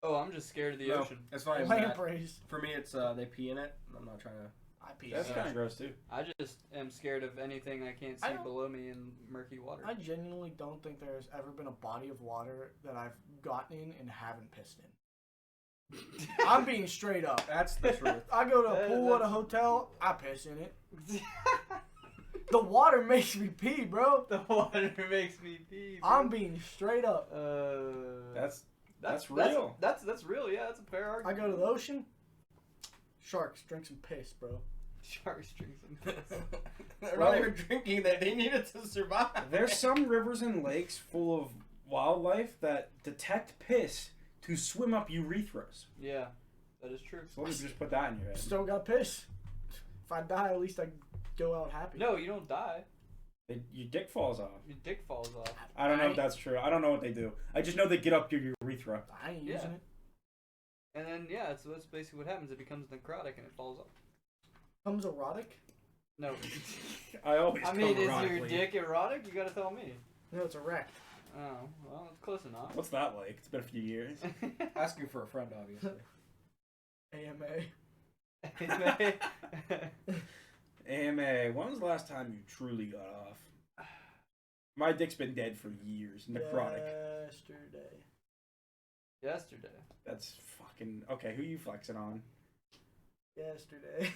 Oh, I'm just scared of the No, ocean. it's not even Lamp that. raise. For me, it's they pee in it. I'm not trying to. I pee. That's in kind it. of gross too. I just am scared of anything I can't I see don't- below me in murky water. I genuinely don't think there's ever been a body of water that I've gotten in and haven't pissed in. I'm being straight up. That's the truth. I go to a That- pool at a that's- hotel, I piss in it. The water makes me pee, bro. The water makes me pee. bro. I'm being straight up. That's real. That's real. Yeah, that's a fair I argument. go to the ocean, sharks, drink some piss, bro. Sharks drink some piss. They're not even drinking that. They need it to survive. There's some rivers and lakes full of wildlife that detect piss to swim up urethras. Yeah, that is true. So let me just put that in your head. Still got piss. If I die, at least I go out happy. No, you don't die. Your dick falls off. Your dick falls off. I don't know if that's true. I don't know what they do. I just know they get up your urethra. I ain't Yeah. using it. And then yeah, that's basically what happens. It becomes necrotic and it falls off. Comes erotic. No. I always I mean, come is your ironically. dick erotic? You gotta tell me. No, it's erect. Oh, well, it's close enough. What's that like? It's been a few years. Asking for a friend, obviously. AMA. AMA, when was the last time you truly got off? My dick's been dead for years. Necrotic. Yesterday. That's fucking... Okay, who you flexing on? Yesterday.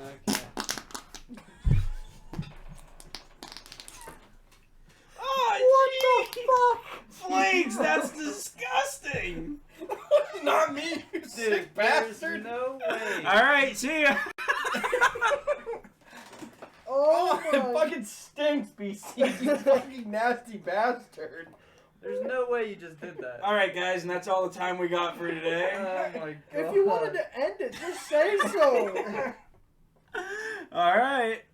Okay. Oh, what the fuck? Fleegz, that's disgusting! Not me, you sick bastard! No way. Alright, see ya! Oh, it fucking stinks, BC, you fucking nasty bastard! There's no way you just did that. Alright, guys, and that's all the time we got for today. Oh my god. If you wanted to end it, just say so. Alright.